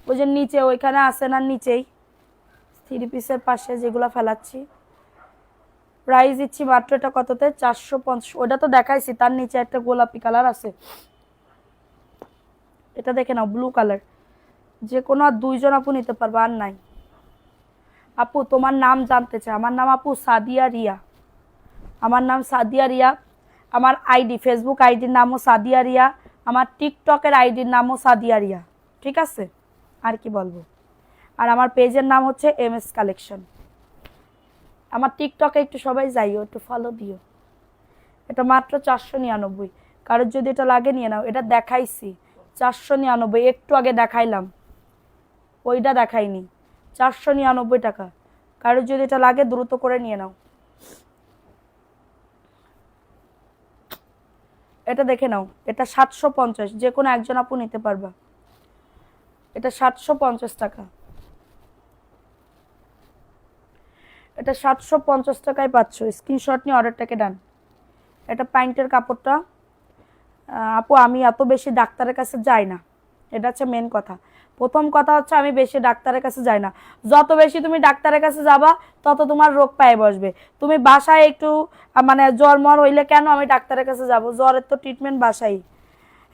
ওই যে নিচে ওইখানে আসে না, নিচেই 3 পিসের পাশে যেগুলো ফেলাচ্ছি, প্রাইস দিচ্ছি মাত্র, এটা কততে? 450। ওটা তো দেখাইছি, তার নিচে একটা গোলাপি কালার আছে, এটা দেখে নাও ব্লু কালার, যে কোনো আর 2জন আপু নিতে পারবে, আর নাই। আপু তোমার নাম জানতে চাই। আমার নাম আপু সাদিয়া রিয়া, আমার নাম সাদিয়া রিয়া। আমার আইডি, ফেসবুক আইডির নামও সাদিয়া রিয়া, আমার টিকটকের আইডির নামও সাদিয়া রিয়া, ঠিক আছে? আর কি বলবো? আর আমার পেজের নাম হচ্ছে MS কালেকশন। আমার টিকটকে একটু সবাই যাইও, একটু ফলো দিও। এটা মাত্র 499। কারোর যদি এটা লাগে নিয়ে নাও। এটা দেখাইছি 499, একটু আগে দেখাইলাম, ওইটা দেখাইনি। 499 টাকা। কারোর যদি এটা লাগে দ্রুত করে নিয়ে নাও। এটা দেখে নাও, এটা 750, যে কোনো একজন আপু নিতে পারবা। এটা 750 টাকা, এটা 750 টাকায় পাচ্ছ। স্ক্রিনশট নিয়ে অর্ডারটাকে ডান। এটা প্যান্টের কাপড়টা। আপু আমি এত বেশি ডাক্তারের কাছে যাই না, এটা হচ্ছে মেন কথা। প্রথম কথা হচ্ছে আমি বেশি ডাক্তারের কাছে যাই না। যত বেশি তুমি ডাক্তারের কাছে যাবা তত তোমার রোগ পায়ে বসবে। তুমি বাসায় একটু মানে জ্বর মর হইলে কেন আমি ডাক্তারের কাছে যাব? জ্বরের তো ট্রিটমেন্ট বাসাই,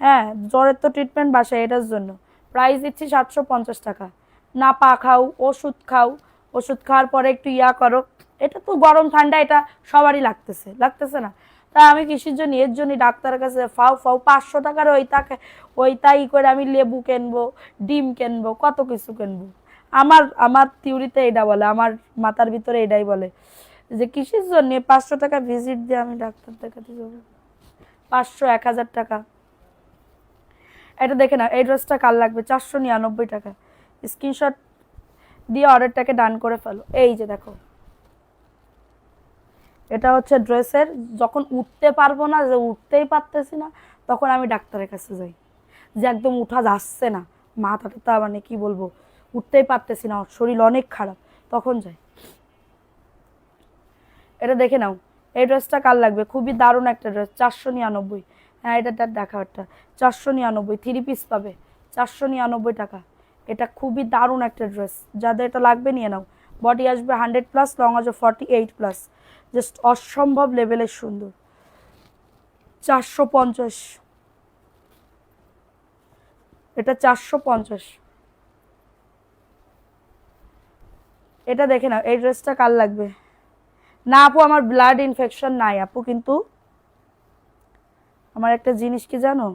হ্যাঁ জ্বরের তো ট্রিটমেন্ট বাসায়, এটার জন্য প্রাইস দিচ্ছি 750 টাকা। না পা খাও, ওষুধ খাও, ওষুধ খাওয়ার পরে একটু ইয়া করো। এটা তো গরম ঠান্ডা এটা সবারই লাগতেছে, লাগতেছে না? তাই আমি কিসের জন্য, এর জন্য ডাক্তারের কাছে ফাও ফাও 500 টাকার ওই তাই করে আমি লেবু কিনবো, ডিম কিনবো, কত কিছু কিনবো। আমার আমার থিওরিতে এটা বলে, আমার মাথার ভিতরে এটাই বলে যে কিসের জন্য 500 টাকা ভিজিট দিয়ে আমি ডাক্তার দেখাতে যাবো। 500, 1000 টাকা। এটা দেখে না, এই ড্রেসটা কার লাগবে? 499 টাকা। স্ক্রিনশট দিয়ে অর্ডারটাকে ডান করে ফেলো। এই যে দেখো, এটা হচ্ছে ড্রেসের, যখন উঠতে পারবো না, যে উঠতেই পারতেছি না, তখন আমি ডাক্তারের কাছে যাই। যে একদম উঠা যাচ্ছে না, মাথাটা মানে কি বলবো, উঠতেই পারতেছি না, শরীর অনেক খারাপ, তখন যাই। এটা দেখে নাও, এই ড্রেসটা কার লাগবে? খুবই দারুণ একটা ড্রেস, 499। হ্যাঁ এটা দেখা, একটা 499, 3 পিস পাবে, 499 টাকা। এটা খুবই দারুণ একটা ড্রেস, যাদের এটা লাগবে নিয়ে নাও। বডি আসবে 100+, লং আসবে 48+, জাস্ট অসম্ভব লেভেলের সুন্দর। 450, এটা 450। এটা দেখে নাও, এই ড্রেসটা কার লাগবে? না আপু আমার ব্লাড ইনফেকশন নাই আপু, কিন্তু আমার একটা জিনিস কি জানো,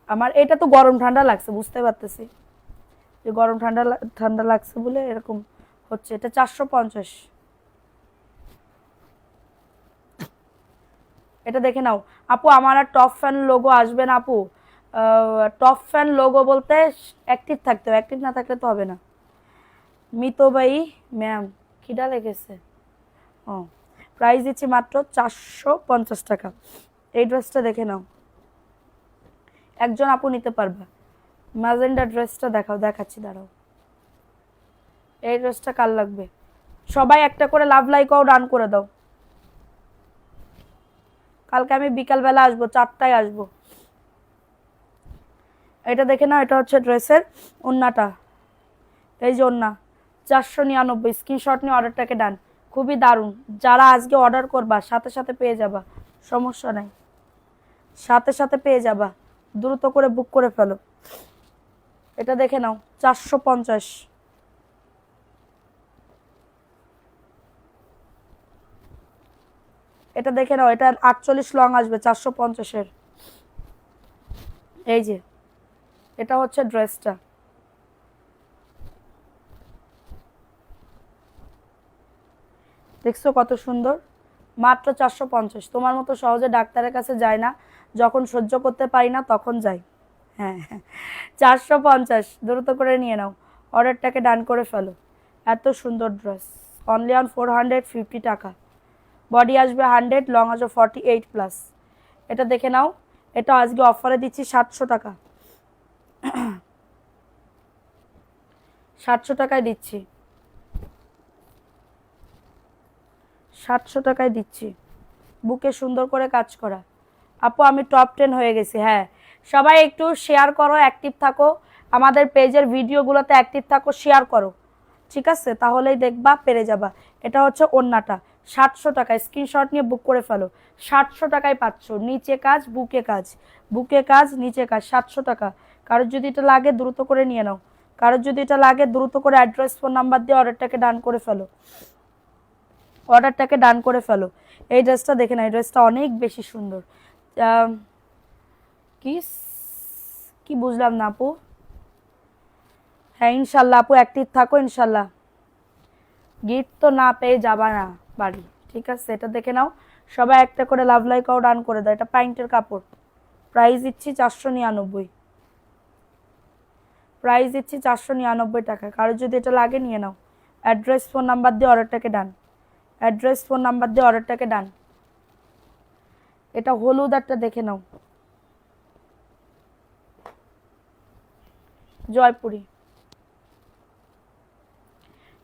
আমার এটা তো গরম ঠান্ডা লাগছে, বুঝতে পারতেছি যে গরম ঠান্ডা ঠান্ডা লাগছে বলে এরকম হচ্ছে। এটা 450। এটা দেখে নাও আপু, আমার আর টপ ফ্যান লোগো আসবে না আপু। টপ ফ্যান লোগো বলতে অ্যাক্টিভ থাকতে হবে, অ্যাক্টিভ না থাকলে তো হবে না। মিতবাই ম্যাম কিডা লেগেছে? ও, প্রাইস দিচ্ছি মাত্র 450 টাকা। এই ড্রেসটা দেখে নাও, একজন আপু নিতে পারবা। ম্যাজেন্ডা ড্রেসটা দেখাও, দেখাচ্ছি দাঁড়াও। এই ড্রেসটা কার লাগবে? সবাই একটা করে লাভ লাইকও ডান করে দাও। কালকে আমি বিকালবেলা আসবো, 4টায় আসবো। এটা দেখে নাও, এটা হচ্ছে ড্রেসের ওন্নাটা, এই যে ওন্না, 499। স্ক্রিনশট নিয়ে অর্ডারটাকে ডান। খুবই দারুণ, যারা আজকে অর্ডার করবা সাথে সাথে পেয়ে যাবা, সমস্যা নাই, সাথে সাথে পেয়ে যাবা, দ্রুত করে বুক করে ফেলো। এটা দেখে নাও 450। এটা দেখে নাও, এটা 48 লং আসবে 450-এর। এই যে এটা হচ্ছে ড্রেসটা, দেখছো কত সুন্দর, মাত্র 450। তোমার মতো সহজে ডাক্তারের কাছে যায় না, যখন সহ্য করতে পারি না তখন যাই। হ্যাঁ হ্যাঁ, 450, দ্রুত করে নিয়ে নাও, অর্ডারটাকে ডান করে ফেলো। এত সুন্দর ড্রেস, অনলি অন 450 টাকা। বডি আসবে 100, লং আসবে 48+। এটা দেখে নাও, এটা আজকে অফারে দিচ্ছি 700 টাকা। 700 টাকায় দিচ্ছি, 700 টাকায় দিচ্ছি। বুকে সুন্দর করে কাজ করা। আপু আমি টপ 10 হয়ে গেছি। হ্যাঁ, সবাই একটু শেয়ার করো, অ্যাক্টিভ থাকো, আমাদের পেজের ভিডিওগুলোতে অ্যাক্টিভ থাকো, শেয়ার করো, ঠিক আছে? তাহলেই দেখবা পেরে যাবা। এটা হচ্ছে ওড়নাটা, 700 টাকায়, স্ক্রিনশট নিয়ে বুক করে ফেলো। 700 টাকায় পাচ্ছ, নিচে কাজ বুকে কাজ, বুকে কাজ নিচে কাজ, 700 টাকা। কারোর যদি এটা লাগে দ্রুত করে নিয়ে নাও, কারোর যদি এটা লাগে দ্রুত করে অ্যাড্রেস ফোন নাম্বার দিয়ে অর্ডারটাকে ডান করে ফেলো, অর্ডারটাকে ডান করে ফেলো। এই ড্রেসটা দেখে না, এই ড্রেসটা অনেক বেশি সুন্দর। কি কি বুঝলাম না আপু? হ্যাঁ ইনশাল্লাহ আপু, অ্যাক্টিভ থাকো ইনশাল্লাহ, গিফট তো না পেয়ে যাবা না বাড়ি, ঠিক আছে? এটা দেখে নাও, সবাই একটা করে লাভ লাইকাও ডান করে দাও। এটা প্যান্টের কাপড়, প্রাইস দিচ্ছি 499, প্রাইস দিচ্ছি 499 টাকা। কারো যদি এটা লাগে নিয়ে নাও, অ্যাড্রেস ফোন নাম্বার দিয়ে অর্ডারটাকে ডান, অ্যাড্রেস ফোন নাম্বার দিয়ে অর্ডারটাকে ডান। এটা হলুদ একটা দেখে নাও, জয়পুরি,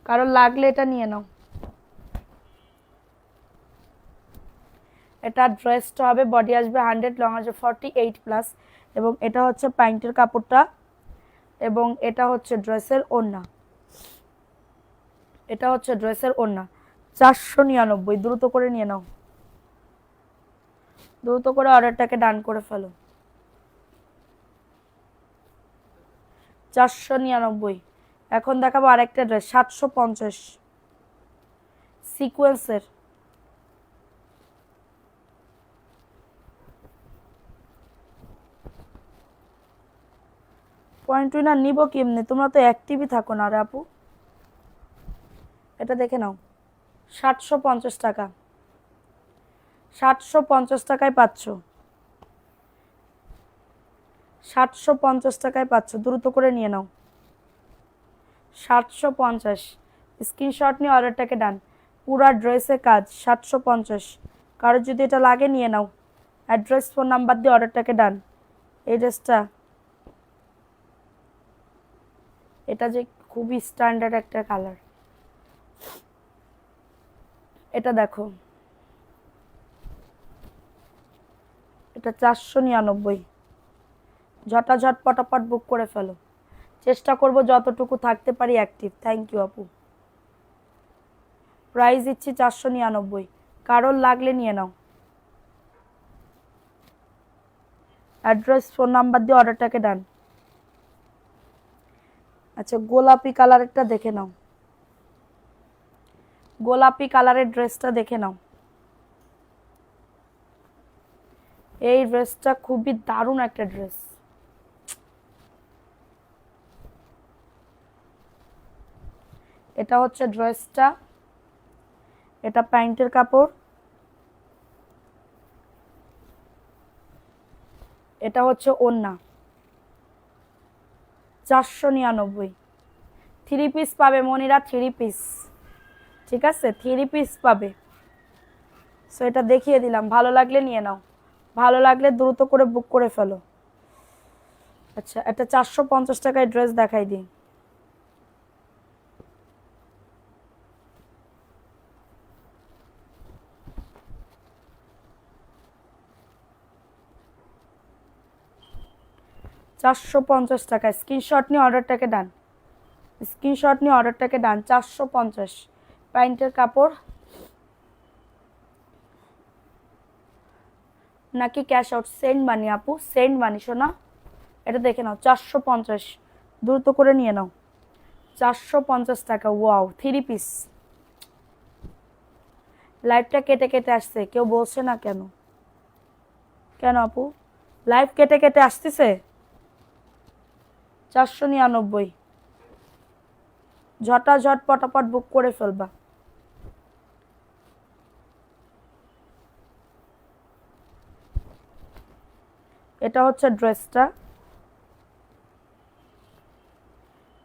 কারণ লাগলে এটা নিয়ে নাও। এটা ড্রেসটা হবে, বডি আসবে 100, লং আসবে 48+, এবং এটা হচ্ছে প্যান্টের কাপড়টা, এবং এটা হচ্ছে ড্রেসের ওড়না, এটা হচ্ছে ড্রেসের ওড়না। 499, দ্রুত করে নিয়ে নাও, দ্রুত করে অর্ডারটাকে ডান করে ফেলো। 499। এখন দেখাবো আরেকটা ড্রেস, 750, সিকোয়েন্সের। পয়েন্ট উইনার নিব কেমনে? তোমরা তো অ্যাক্টিভই থাকো না রে আপু। এটা দেখে নাও, 750 টাকা, 750 টাকায় পাচ্ছ, 750 টাকায় পাচ্ছ, দ্রুত করে নিয়ে নাও। 750, স্ক্রিনশট নিয়ে অর্ডারটাকে ডান। পুরা ড্রেসে কাজ, 750। কারোর যদি এটা লাগে নিয়ে নাও, অ্যাড্রেস ফোন নাম্বার দিয়ে অর্ডারটাকে ডান। এই ড্রেসটা, এটা যে খুবই স্ট্যান্ডার্ড একটা কালার, এটা দেখো, এটা 499। ঝটাঝট পটাপট বুক করে ফেলো, চেষ্টা করব যতটুকু থাকতে পারি অ্যাক্টিভ। থ্যাংক ইউ আপু। প্রাইস দিচ্ছি 499, কারোর লাগলে নিয়ে নাও, অ্যাড্রেস ফোন নাম্বার দিয়ে অর্ডারটাকে ডান। আচ্ছা গোলাপি কালারেরটা দেখে নাও, গোলাপি কালারের ড্রেসটা দেখে নাও। এই ড্রেসটা খুবই দারুণ একটা ড্রেস, এটা হচ্ছে ড্রেসটা, এটা প্যান্টের কাপড়, এটা হচ্ছে ওড়না। 499। 3 পিস পাবে মনিরা, 3 পিস, ঠিক আছে? 3 পিস পাবে। সো এটা দেখিয়ে দিলাম, ভালো লাগলে নিয়ে নাও, ভালো লাগলে দ্রুত করে বুক করে ফেলো। আচ্ছা এটা 450 টাকায় ড্রেস দেখাই দিই। টাকায়, স্ক্রিনশট নিয়ে অর্ডারটাকে ডান, স্ক্রিনশট নিয়ে অর্ডারটাকে ডান। 450, প্যান্টের কাপড়, নাকি ক্যাশ আউট? সেন্ড মানি আপু, সেন্ড মানি শোনা। এটা দেখে নাও 450, দ্রুত করে নিয়ে নাও। 450 টাকা। Wow, 3 piece. লাইভটা কেটে কেটে আসছে, কেউ বলছে না কেন? কেন আপু লাইভ কেটে কেটে আসতেছে? 499, ঝটাঝট পটাপট বুক করে ফেলবা। এটা হচ্ছে ড্রেসটা,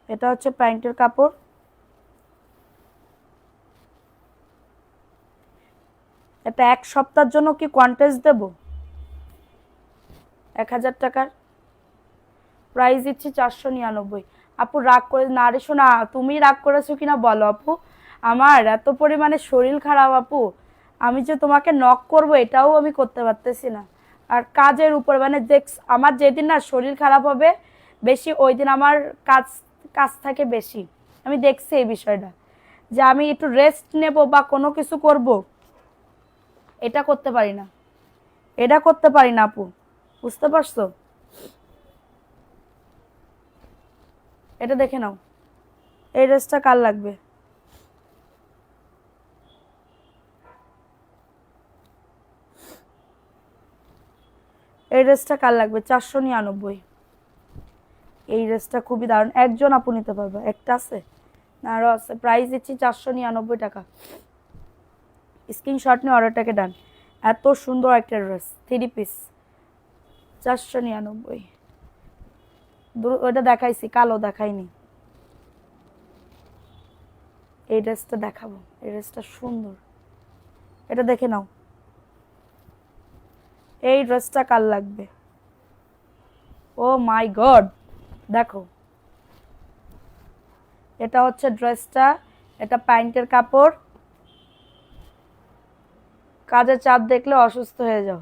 এটা হচ্ছে প্যান্টের কাপড়। এটা 1 সপ্তাহের জন্য কি কোয়ান্টেজ দেব? 1000 টাকার প্রাইস দিচ্ছি 499। আপু রাগ করে না রে শোনা, তুমি রাগ করেছো কিনা বলো আপু। আমার এত পরিমাণে শরীর খারাপ আপু, আমি যে তোমাকে নক করব এটাও আমি করতে পারতেছি না। আর কাজের উপর মানে আমার যেদিন না শরীর খারাপ হবে বেশি, ওই দিন আমার কাজ কাজ থাকে বেশি। আমি দেখছি এই বিষয়টা, যে আমি একটু রেস্ট নেব বা কোনো কিছু করব, এটা করতে পারি না, এটা করতে পারি না আপু, বুঝতে পারছো? এটা দেখে নাও, এই ড্রেসটা কার লাগবে? এই ড্রেসটা কার লাগবে? 499। এই ড্রেসটা খুবই দারুণ, একজন আপু নিতে পারবে। একটা আছে না আরও আছে? প্রাইস দিচ্ছি 499 টাকা। স্ক্রিনশট নিয়ে অর্ডারটাকে ডান। এত সুন্দর একটা ড্রেস, 3 পিস, 499। ওইটা দেখাইছি, কালো দেখাইনি। এই ড্রেসটা দেখাবো, এই ড্রেসটা সুন্দর, এটা দেখে নাও। এই ড্রেসটা কার লাগবে? ও মাই গড, দেখো এটা হচ্ছে ড্রেসটা, এটা প্যান্টের কাপড়। কাজের চাপ দেখলে অসুস্থ হয়ে যাও।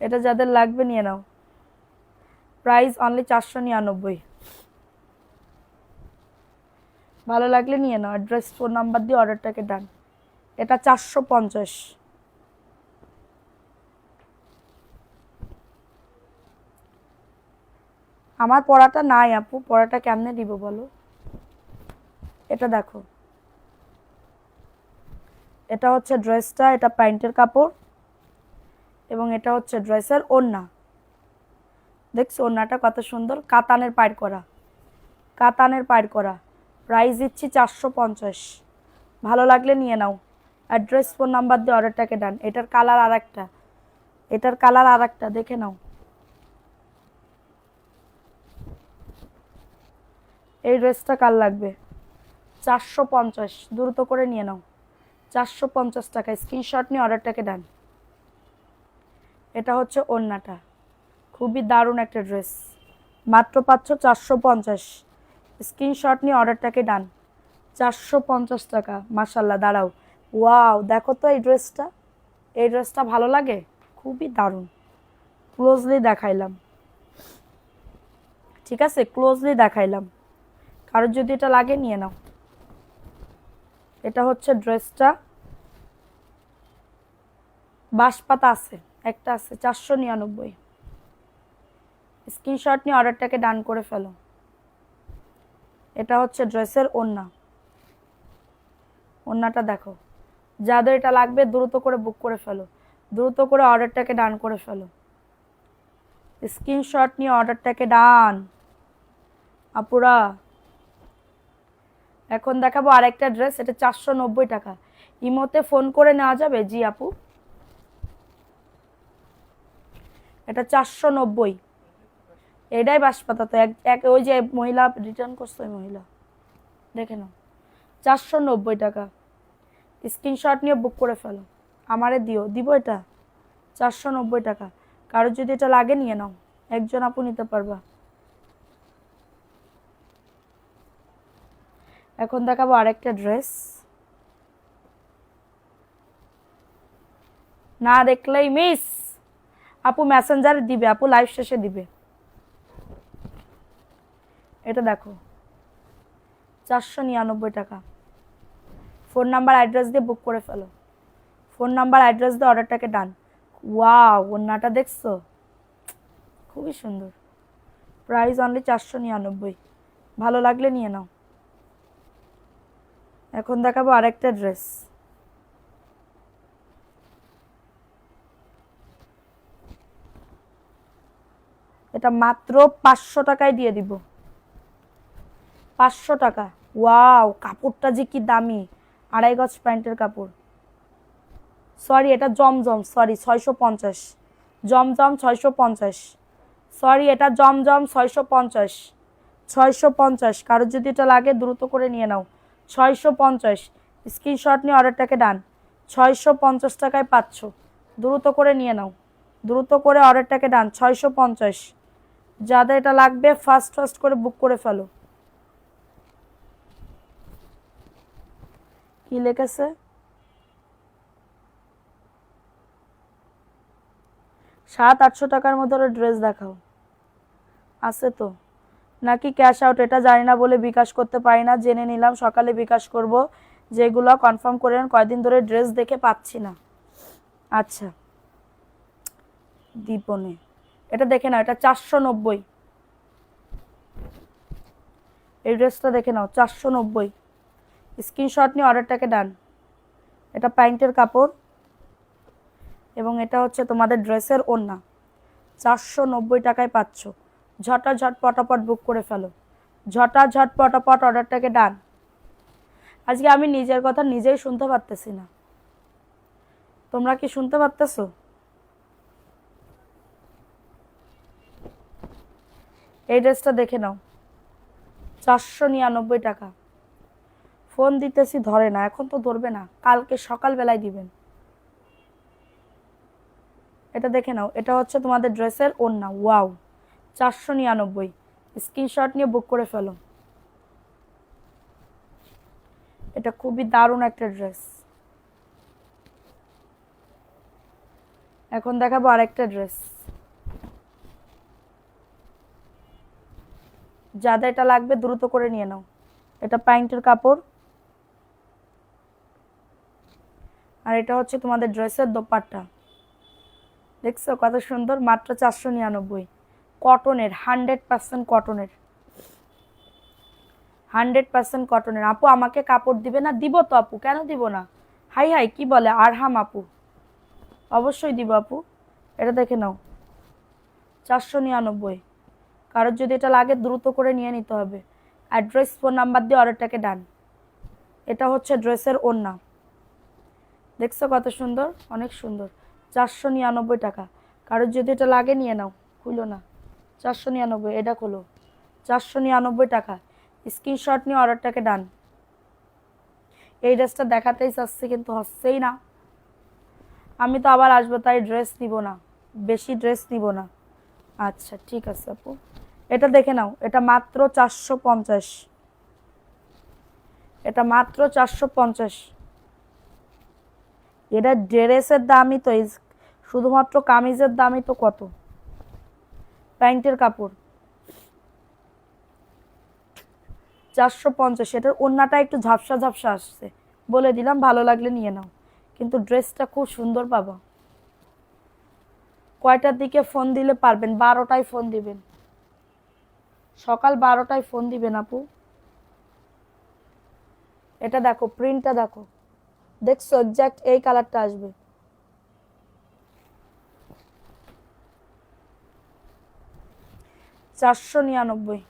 এটা যাদের লাগবে নিয়ে নাও, প্রাইস অনলি 499। ভালো লাগলে নিয়ে নাও, অ্যাড্রেস ফোন নাম্বার দিয়ে অর্ডারটাকে ডান। এটা 450। আমার পড়াটা নাই আপু, পড়াটা কেমনে দিব বলো? এটা দেখো, এটা হচ্ছে ড্রেসটা, এটা প্যান্টের কাপড়, এবং এটা হচ্ছে ড্রেসের ওড়না। দেখছো ওড়নাটা কত সুন্দর, কাতানের পাড় করা, কাতানের পাড় করা। প্রাইস দিচ্ছি 450। ভালো লাগলে নিয়ে নাও, অ্যাড্রেস ফোন নাম্বার দিয়ে অর্ডারটাকে ডান। এটার কালার আর একটা, এটার কালার আর একটা, দেখে নাও। এই ড্রেসটা কার লাগবে? 450, দ্রুত করে নিয়ে নাও। 450 টাকা, স্ক্রিনশট নিয়ে অর্ডারটাকে ডান। এটা হচ্ছে ওড়নাটা, খুবই দারুণ একটা ড্রেস, মাত্র পাচ্ছ 450। স্ক্রিনশট নিয়ে অর্ডারটাকে ডান। 450 টাকা, মাশাল্লাহ। দাঁড়াও, ওয়াও দেখো তো এই ড্রেসটা, এই ড্রেসটা ভালো লাগে, খুবই দারুণ। ক্লোজলি দেখাইলাম, ঠিক আছে, ক্লোজলি দেখাইলাম। কারোর যদি এটা লাগে নিয়ে নাও। এটা হচ্ছে ড্রেসটা, বাঁশপাতা আছে, একটা আছে 499। স্ক্রিনশট নিয়ে অর্ডারটাকে ডান করে ফেলো। এটা হচ্ছে ড্রেসের ওড়না, ওড়নাটা দেখো। যাদের এটা লাগবে দ্রুত করে বুক করে ফেলো, দ্রুত করে অর্ডারটাকে ডান করে ফেলো। স্ক্রিনশট নিয়ে অর্ডারটাকে ডান আপুরা। এখন দেখাবো আরেকটা ড্রেস, এটা 490 টাকা। ইমোতে ফোন করে নেওয়া যাবে? জি আপু, এটা 490। এটাই বাঁশপাতা তো, এক ওই যে মহিলা রিটার্ন করছে, ওই মহিলা, দেখে নাও। 490 টাকা, স্ক্রিনশট নিয়ে বুক করে ফেলো। আমারে দিও, দিব এটা 490 টাকা। কারোর যদি এটা লাগে নিয়ে নাও, একজন আপু নিতে পারবা। এখন দেখাবো আরেকটা ড্রেস, না দেখলেই মিস। আপু মেসেঞ্জারে দিবে, আপু লাইভ শেষে দিবে। এটা দেখো 499 টাকা। ফোন নাম্বার অ্যাড্রেস দিয়ে বুক করে ফেলো, ফোন নাম্বার অ্যাড্রেস দিয়ে অর্ডারটাকে ডান। ওয়াও, ওড়নাটা দেখছো, খুবই সুন্দর। Price only 499। ভালো লাগলে নিয়ে নাও। এখন দেখাবো আরেকটা ড্রেস। এটা মাত্র 500 টাকায় দিয়ে দিব। 500 টাকা। ওয়াও, কাপড়টা যে কি দামি, 2.5 গজ প্যান্টের কাপড়। সরি, এটা জমজম, সরি 650। জমজম 650। সরি, এটা জমজম 650। 650। কারোর যদি এটা লাগে দ্রুত করে নিয়ে নাও। 650। স্ক্রিনশট নিয়ে অর্ডারটাকে ডান। 650 টাকায় পাচ্ছ, দ্রুত করে নিয়ে নাও। দ্রুত করে অর্ডারটাকে ডান। 650। যাদের এটা লাগবে ফাস্ট ফাস্ট করে বুক করে ফেলো। কি লেখেছে? 700-800 টাকার মধ্যে ড্রেস দেখাও। আছে তো নাকি ক্যাশ আউট এটা জানি না বলে বিকাশ করতে পারি না, জেনে নিলাম সকালে বিকাশ করব। যেগুলো কনফার্ম করেন, কয়দিন ধরে ড্রেস দেখে পাচ্ছি না। আচ্ছা দীপনে, এটা দেখে নাও, এটা 490। এই ড্রেসটা দেখে নাও, 490। স্ক্রিনশট নিয়ে অর্ডারটাকে ডান। এটা প্যান্টের কাপড় এবং এটা হচ্ছে তোমাদের ড্রেসের ওড়না। 490 টাকায় পাচ্ছ। ঝটাঝট পটাপট বুক করে ফেলো। ঝটাঝট পটাপট অর্ডারটাকে ডান। আজকে আমি নিজের কথা নিজেই শুনতে পারতেছি না, তোমরা কি শুনতে পারতেছো? এই ড্রেসটা দেখে নাও, 499 টাকা। ফোন দিতেছি ধরে না, এখন তো ধরবে না, কালকে সকালবেলায় দিবেন। এটা দেখে নাও, এটা হচ্ছে তোমাদের ড্রেসের ওড়না। ওয়াও, 499। স্ক্রিনশট নিয়ে বুক করে ফেলো। এটা খুবই দারুণ একটা ড্রেস। এখন দেখাবো আরেকটা ড্রেস। যাদের এটা লাগবে দ্রুত করে নিয়ে নাও। এটা প্যান্টের কাপড় আর এটা হচ্ছে তোমাদের ড্রেসের দোপাট্টা। দেখছো কত সুন্দর, মাত্র 499। কটনের, 100% কটনের। 100% কটনের। আপু আমাকে কাপড় দিবে না? দিব তো আপু, কেন দিব না? হাই হাই কি বলে আরহাম আপু, অবশ্যই দিব আপু। এটা দেখে নাও, 499। কারোর যদি এটা লাগে দ্রুত করে নিয়ে নিতে হবে। অ্যাড্রেস ফোন নাম্বার দিয়ে অর্ডারটাকে ডান। এটা হচ্ছে ড্রেসের ওড়না। দেখছো কত সুন্দর, অনেক সুন্দর। 499 টাকা। কারোর যদি এটা লাগে নিয়ে নাও, খুলো না। 499, এটা খোলো। 499 টাকা। স্ক্রিনশট নিয়ে অর্ডারটাকে ডান। এই ড্রেসটা দেখাতেই চাচ্ছি কিন্তু হচ্ছেই না। আমি তো আবার আসবো, তাই ড্রেস নিব না, বেশি ড্রেস নিব না। আচ্ছা ঠিক আছে আপু, এটা দেখে নাও, এটা মাত্র 450। এটা মাত্র 450। এটা ড্রেসের দামই তো, শুধুমাত্র কামিজের দামই তো কত। প্যান্টের কাপড় 450। এটার ওড়নাটা একটু ঝাপসা ঝাপসা আসছে, বলে দিলাম, ভালো লাগলে নিয়ে নাও। কিন্তু ড্রেসটা খুব সুন্দর পাবা। কয়টার দিকে ফোন দিলে পারবেন? 12টায় ফোন দিবেন, সকাল 12টায় ফোন দিবেন আপু। এটা দেখো, প্রিন্টটা দেখো, দেখছো এক্স্যাক্ট এই কালারটা আসবে। 499।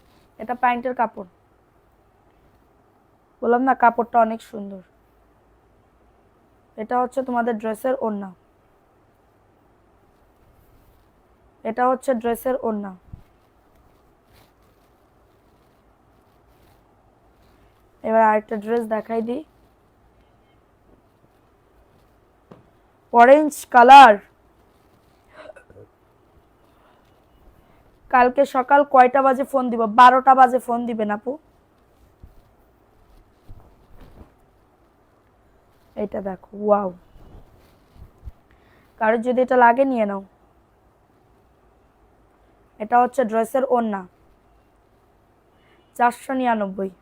এটা প্যান্টের কাপড়, বললাম না কাপড়টা অনেক সুন্দর। এটা হচ্ছে তোমাদের ড্রেসের ওড়না। এটা হচ্ছে ড্রেসের ওড়না। এবার আরেকটা ড্রেস দেখাই দিই, অরেঞ্জ কালার। কালকে সকাল কয়টা বাজে ফোন দিব? 12টা বাজে ফোন দিবেন আপু। এটা দেখো, ওয়াও। কারোর যদি এটা লাগে নিয়ে নাও। এটা হচ্ছে ড্রেসের ওড়না, 499।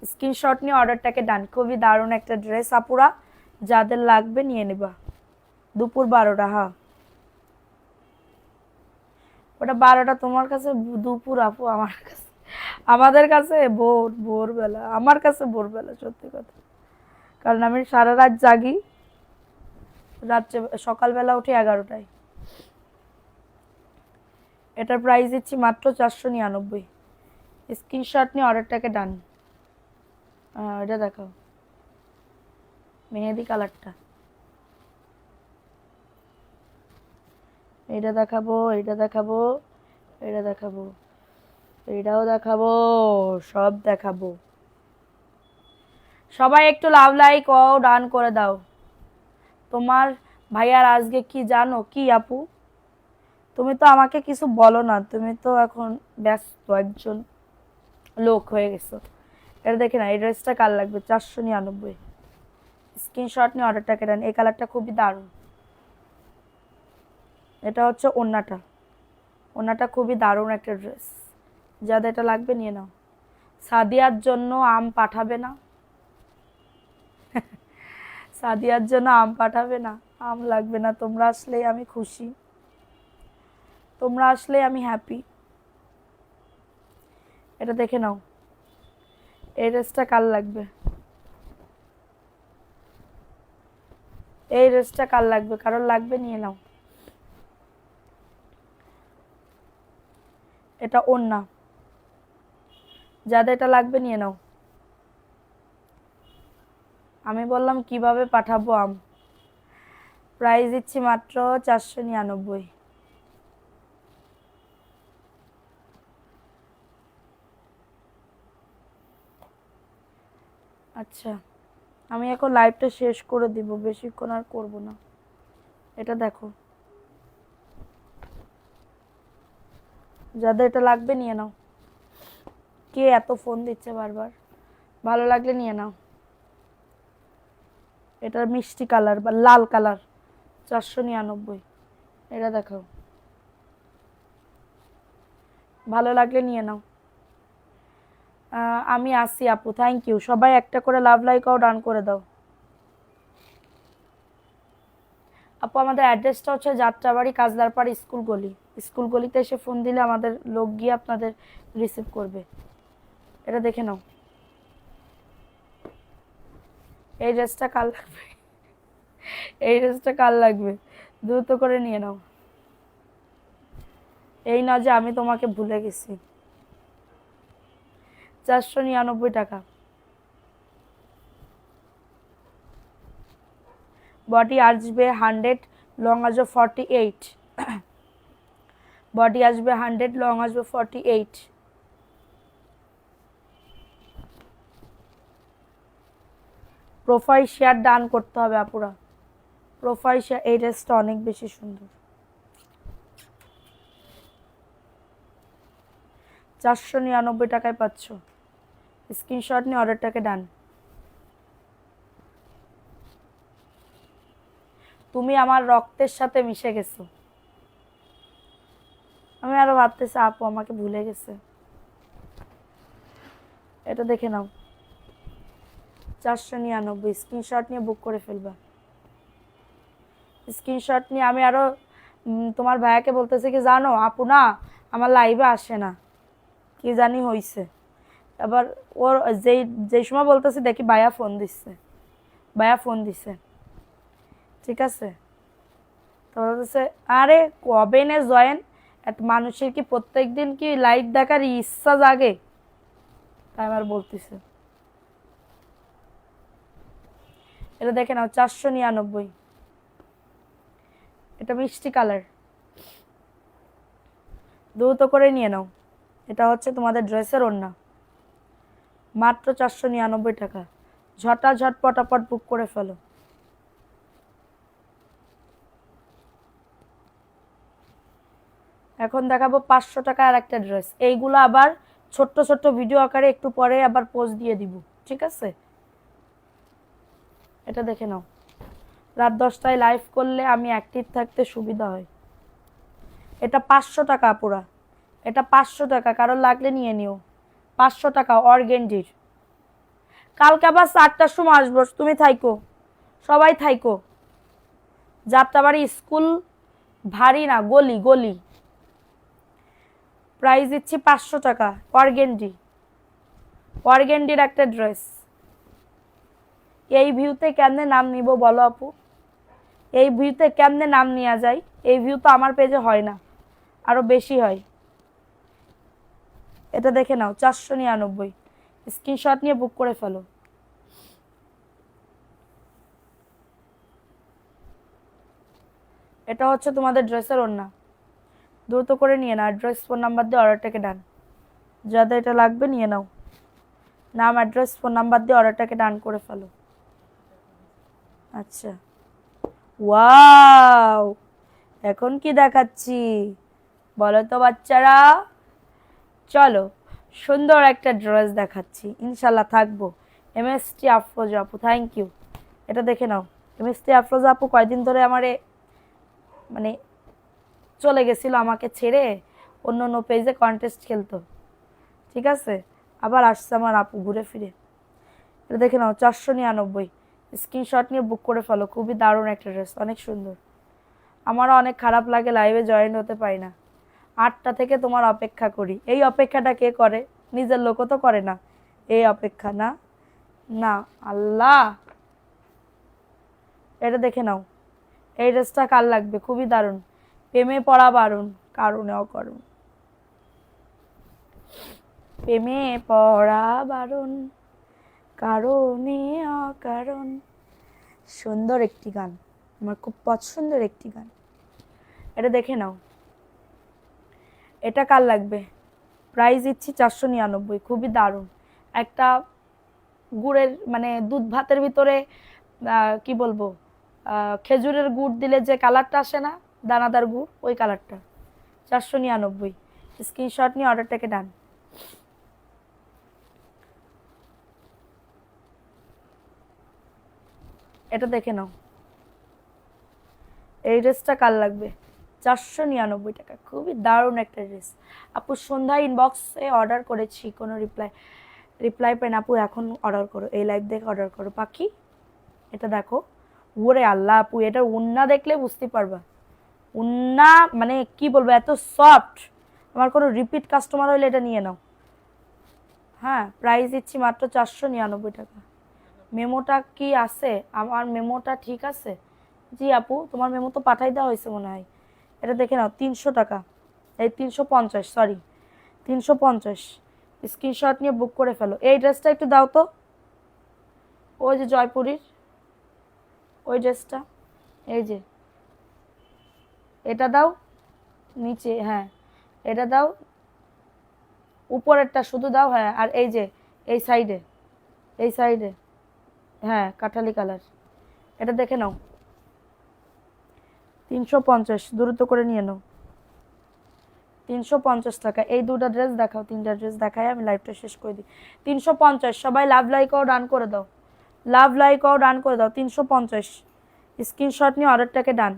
স্ক্রিনশট নিয়ে অর্ডারটাকে ডান। খুবই দারুণ একটা ড্রেস আপুরা, যাদের লাগবে নিয়ে নেবা। দুপুর 12টা, হ্যাঁ ওটা 12টা তোমার কাছে দুপুর আপু, আমার কাছে আমাদের কাছে ভোরবেলা, আমার কাছে ভোরবেলা সত্যি কথা। কারণ আমি সারা রাত জাগি, রাত্রে সকালবেলা উঠি 11টায়। এটার প্রাইস দিচ্ছি মাত্র 499। স্ক্রিনশট নিয়ে অর্ডারটাকে ডান। এটা দেখাও, মেহেদি কালারটা। এটা দেখাবো, এটা দেখাবো, এটা দেখাবো, এটাও দেখাবো, সব দেখাবো। সবাই একটু লাভ লাইক ও ডান করে দাও। তোমার ভাইয়ার আজকে কি জানো কি আপু, তুমি তো আমাকে কিছু বলো না, তুমি তো এখন ব্যস্ত একজন লোক হয়ে গেছো। এটা দেখে না, এই ড্রেসটা কার লাগবে? 499। স্ক্রিনশট নিয়ে অর্ডারটাকে দেন। এই কালারটা খুবই দারুণ। এটা হচ্ছে ওড়নাটা, ওড়নাটা খুবই দারুণ একটা ড্রেস। যাদের এটা লাগবে নিয়ে নাও। সাদিয়ার জন্য আম পাঠাবে না? সাদিয়ার জন্য আম পাঠাবে না? আম লাগবে না, তোমরা আসলেই আমি খুশি, তোমরা আসলেই আমি হ্যাপি। এটা দেখে নাও, এই ড্রেসটা কার লাগবে? এই ড্রেসটা কার লাগবে? কারোর লাগবে নিয়ে নাও। এটা ওড়না, যাদের এটা লাগবে নিয়ে নাও। আমি বললাম কিভাবে পাঠাবো আম। প্রাইস দিচ্ছি মাত্র 499। আচ্ছা, আমি এখন লাইভটা শেষ করে দিব, বেশিক্ষণ আর করব না। এটা দেখো, যাদের এটা লাগবে নিয়ে নাও। কে এত ফোন দিচ্ছে বারবার? ভালো লাগলে নিয়ে নাও। এটা মিষ্টি কালার বা লাল কালার, 499। এটা দেখাও, ভালো লাগলে নিয়ে নাও। আমি আসি আপু, থ্যাংক ইউ। সবাই একটা করে লাভ লাইক ও ডান করে দাও। আপু আমাদের অ্যাড্রেসটা হচ্ছে যাত্রাবাড়ি কাজলারপাড় স্কুল গলি। স্কুল গলিতে এসে ফোন দিলে আমাদের লোক গিয়ে আপনাদের রিসিভ করবে। এটা দেখে নাও, এই ড্রেসটা কার লাগবে? এই ড্রেসটা কার লাগবে? দ্রুত করে নিয়ে নাও। এই না যে আমি তোমাকে ভুলে গেছি। 499 টাকা। বডি আসবে 100, লং আসবে 48। বডি আসবে 100, লং আসবে 48। প্রোফাইল শেয়ার ডান করতে হবে আপুরা, প্রোফাইল শেয়ার। এই ড্রেসটা অনেক বেশি সুন্দর। 499 টাকায় পাচ্ছ। স্ক্রিনশট নিয়ে অর্ডারটাকে ডান। তুমি আমার রক্তের সাথে মিশে গেছো। আমি আরো ভাবতেছি আপু আমাকে ভুলে গেছে। এটা দেখে নাও, 499। স্ক্রিনশট নিয়ে বুক করে ফেলবা। স্ক্রিনশট নিয়ে আমি আরো তোমার ভাইয়াকে বলতেছি কি জানো আপু না আমার লাইভে আসে না, কি জানি হইছে। আবার ওর যেই সময় বলতেছি দেখি ভাইয়া ফোন দিচ্ছে, ভাইয়া ফোন দিছে। ঠিক আছে, তো বলতেছে আরে কবে নে জয়েন, এত মানুষের কি প্রত্যেক দিন কি লাইভ দেখার ইচ্ছা জাগে? তাই আমার বলতেছে। এটা দেখে নাও, 499। এটা মিষ্টি কালার, দ্রুত করে নিয়ে নাও। এটা হচ্ছে তোমাদের ড্রেসের ওড়না, মাত্র 499 টাকা। ঝটাঝট পটাপট বুক করে ফেলো। এখন দেখাবো 500 টাকা আর একটা ড্রেস। এইগুলো আবার ছোট্ট ছোট্ট ভিডিও আকারে একটু পরে আবার পোস্ট দিয়ে দিব, ঠিক আছে? এটা দেখে নাও, রাত 10টায় লাইভ করলে আমি অ্যাক্টিভ থাকতে সুবিধা হয়। এটা 500 টাকা পুরা, এটা 500 টাকা, কারোর লাগলে নিয়ে নিও। 500 টাকা অর্গেন্ডির। কালকে আবার 4টার সময় আসবো, তুমি থাইকো, সবাই থাইকো। যাত্রাবাড়ি স্কুল ভারী না, গলি গলি। প্রাইস দিচ্ছি 500 টাকা। অর্গেন্ডির একটা ড্রেস। এই ভিউতে কেমনে নাম নিব বলো আপু? এই ভিউতে কেমনে নাম নেওয়া যায়? এই ভিউ তো আমার পেজে হয় না, আরো বেশি হয়। এটা দেখে নাও, 499। স্ক্রিনশট নিয়ে বুক করে ফেলো। এটা হচ্ছে তোমাদের ড্রেসের ওড়না। দ্রুত করে নিয়ে নাও, অ্যাড্রেস ফোন নাম্বার দিয়ে অর্ডারটাকে ডান। যাদের এটা লাগবে নিয়ে নাও, নাম অ্যাড্রেস ফোন নাম্বার দিয়ে অর্ডারটাকে ডান করে ফেলো। আচ্ছা, ওয়াও, এখন কি দেখাচ্ছি বলো তো বাচ্চারা? চলো, সুন্দর একটা ড্রেস দেখাচ্ছি, ইনশাল্লাহ থাকবো। এমএসটি আফরোজা আপু, থ্যাংক ইউ। এটা দেখে নাও। এমএসটি আফরোজা আপু কয়দিন ধরে আমারে মানে চলে গেছিল আমাকে ছেড়ে, অন্য অন্য পেজে কন্টেস্ট খেলতো, ঠিক আছে? আবার আসছে আমার আপু ঘুরে ফিরে। এটা দেখে নাও, 499। স্ক্রিনশট নিয়ে বুক করে ফেলো। খুবই দারুণ একটা ড্রেস, অনেক সুন্দর। আমারও অনেক খারাপ লাগে লাইভে জয়েন হতে পারি না। 8টা থেকে তোমার অপেক্ষা করি। এই অপেক্ষাটা কে করে? নিজের লোকও তো করে না এই অপেক্ষা, না না। আল্লাহ, এটা দেখে নাও। এই ড্রেসটা কার লাগবে? খুবই দারুণ। প্রেমে পড়া বারণ, কারণে অকারণ। প্রেমে পড়া বারণ, কারণে অকারণ। সুন্দর একটি গান, আমার খুব পছন্দের একটি গান। এটা দেখে নাও। এটা কার লাগবে? প্রাইস দিচ্ছি 499। খুবই দারুণ একটা গুড়ের মানে দুধ ভাতের ভিতরে কি বলবো, খেজুরের গুড় দিলে যে কালারটা আসে না, দানাদার গুড়, ওই কালারটা। 499। স্ক্রিনশট নিয়ে অর্ডারটাকে ডান। এটা দেখে নাও। এই ড্রেসটা কার লাগবে? 499 টাকা। খুবই দারুণ একটা ড্রেস। আপু সন্ধ্যা ইনবক্সে অর্ডার করেছি, কোনো রিপ্লাই পাই না। আপু এখন অর্ডার করো, এই লাইভ দেখে অর্ডার করো। পাখি, এটা দেখো। ওরে আল্লাহ আপু, এটা উন্না দেখলে বুঝতে পারবা। উন্না মানে কি বলবো, এত সফট। আমার কোনো রিপিট কাস্টমার হলে এটা নিয়ে নাও। হ্যাঁ, প্রাইস দিচ্ছি মাত্র 499 টাকা। মেমোটা কি আছে? আমার মেমোটা ঠিক আছে? জি আপু, তোমার মেমো তো পাঠাই দেওয়া হয়েছে মনে হয়। এটা দেখে নাও, 300 টাকা। এই 350, সরি 350। স্ক্রিনশট নিয়ে বুক করে ফেলো। এই ড্রেসটা একটু দাও তো, ওই যে জয়পুরীর ওই ড্রেসটা, এই যে এটা দাও নিচে, হ্যাঁ এটা দাও, উপরেরটা শুধু দাও, হ্যাঁ। আর এই যে এই সাইডে, এই সাইডে, হ্যাঁ কাঠালি কালার। এটা দেখে নাও, 350। দ্রুত করে নিয়ে নাও, 350 টাকা। এই দুটো ড্রেস দেখাও, 3টা ড্রেস দেখাই আমি লাইভটা শেষ করে দিই। 350। সবাই লাভ লাইকও ডান করে দাও, লাভ লাইকও ডান করে দাও। 350। স্ক্রিনশট নিয়ে অর্ডারটাকে ডান।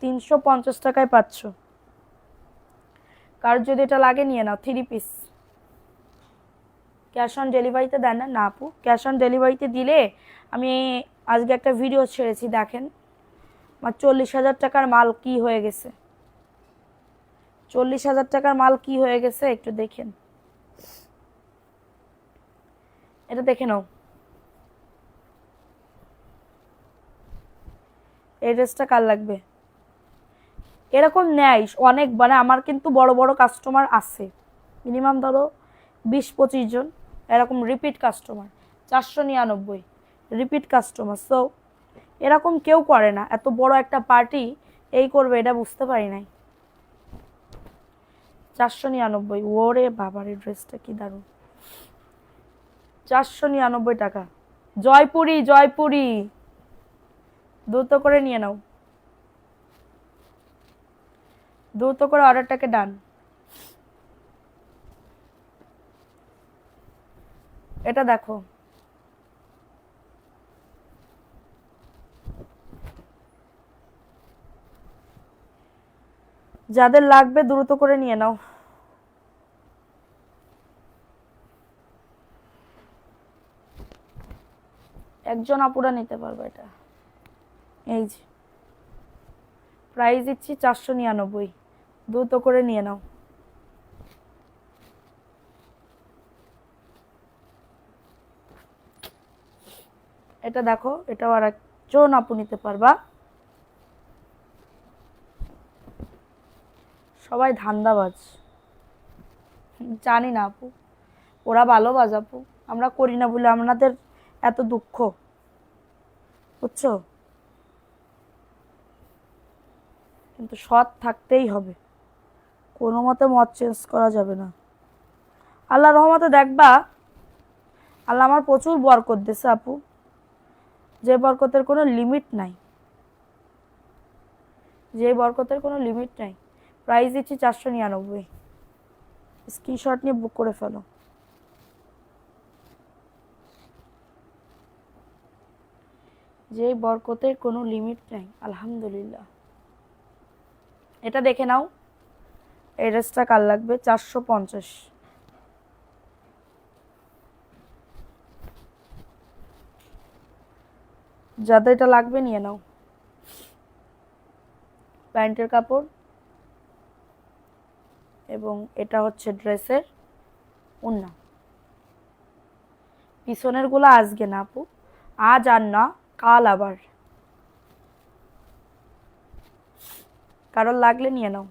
350 টাকায় পাচ্ছ। কার যদি এটা লাগে নিয়ে নাও, 3 পিস। ক্যাশ অন ডেলিভারিতে দেন না? না আপু, ক্যাশ অন ডেলিভারিতে দিলে আমি আজকে একটা ভিডিও ছেড়েছি, দেখেন আমার 40,000 টাকার মাল কি হয়ে গেছে। 40,000 টাকার মাল কি হয়ে গেছে একটু দেখেন। এটা দেখে নাও। এই ড্রেসটা কার লাগবে? এরকম নেয় অনেক, মানে আমার কিন্তু বড় বড় কাস্টমার আছে, মিনিমাম ধরো 20-25 জন এরকম repeat customer. 499 repeat customer. So এরকম কেউ করে না, এত বড় একটা পার্টি এই করবে এটা বুঝতে পারি নাই। 499। ওরে বাবারে, ড্রেসটা কি দারুণ। 499 টাকা। জয়পুরি, জয়পুরি, দ্রুত করে নিয়ে নাও, দ্রুত করে অর্ডারটাকে ডান। এটা দেখো, যাদের লাগবে দ্রুত করে নিয়ে নাও। একজন আপুরা নিতে পারবে এটা। এই যে প্রাইস দিচ্ছি 499, দ্রুত করে নিয়ে নাও। এটা দেখো, এটাও আর একজন আপু নিতে পারবা। সবাই ধান্দাবাজ, জানি না আপু, ওরা ভালোবাজ আপু, আমরা করি না বলে আমাদের এত দুঃখ, বুঝছো? কিন্তু সৎ থাকতেই হবে, কোনো মতে মত চেঞ্জ করা যাবে না। আল্লাহ রহমতে দেখবা আল্লাহ আমার প্রচুর বরকত দিয়েছে আপু, যে বরকতের কোনো লিমিট নাই, যে বরকতের কোনো লিমিট নাই। প্রাইস দিচ্ছি 499, স্ক্রিনশট নিয়ে বুক করে ফেলো। যে বরকতের কোনো লিমিট নাই, আলহামদুলিল্লাহ। এটা দেখে নাও, এই ড্রেসটা কার লাগবে? 450। যাদের এটা লাগবে নিয়ে নাও। প্যান্টের কাপড় এবং এটা হচ্ছে ড্রেসের ওড়না। পিছনের গুলো আজকে না আপু, আজ আর না, কাল আবার। কারোর লাগলে নিয়ে নাও।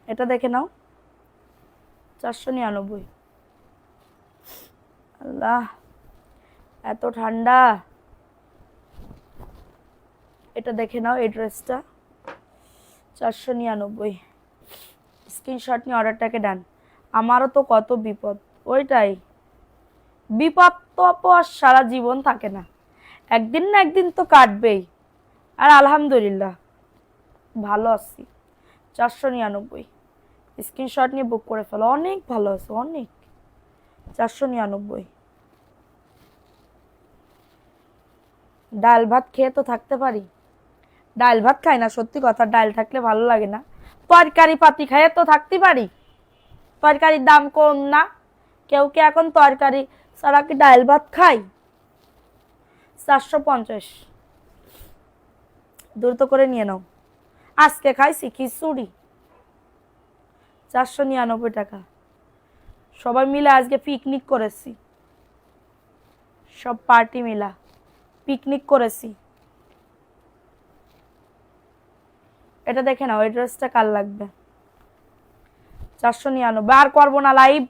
এটা দেখে নাও, 499। আল্লাহ, এত ঠান্ডা। এটা দেখে নাও, এই ড্রেসটা 499। স্ক্রিনশট নিয়ে অর্ডারটাকে ডান। আমারও তো কত বিপদ, ওইটাই বিপদ তো আপু আর সারা জীবন থাকে না, একদিন না একদিন তো কাটবেই। আর আলহামদুলিল্লাহ ভালো আছি। 499, স্ক্রিনশট নিয়ে বুক করে ফেলো। অনেক ভালো আছে, অনেক। 499। ডাল ভাত খেয়ে তো থাকতে পারি, ডাল ভাত খাই না, সত্যি কথা, ডাল থাকলে ভালো লাগে না। তরকারি পাতি খাইয়ে তো থাকতে পারি, তরকারির দাম কম না। কেউ কি এখন তরকারি ছাড়া কি ডাল ভাত খাই? 450, দ্রুত করে নিয়ে নাও। আজকে খাইছি খিচুড়ি, 499 টাকা। সবাই মিলে আজকে পিকনিক করেছি, সব পার্টি মিলা পিকনিক করেছি। এটা দেখে নাও, এই ড্রেসটা কার লাগবে? 499। আর করবো না লাইভ,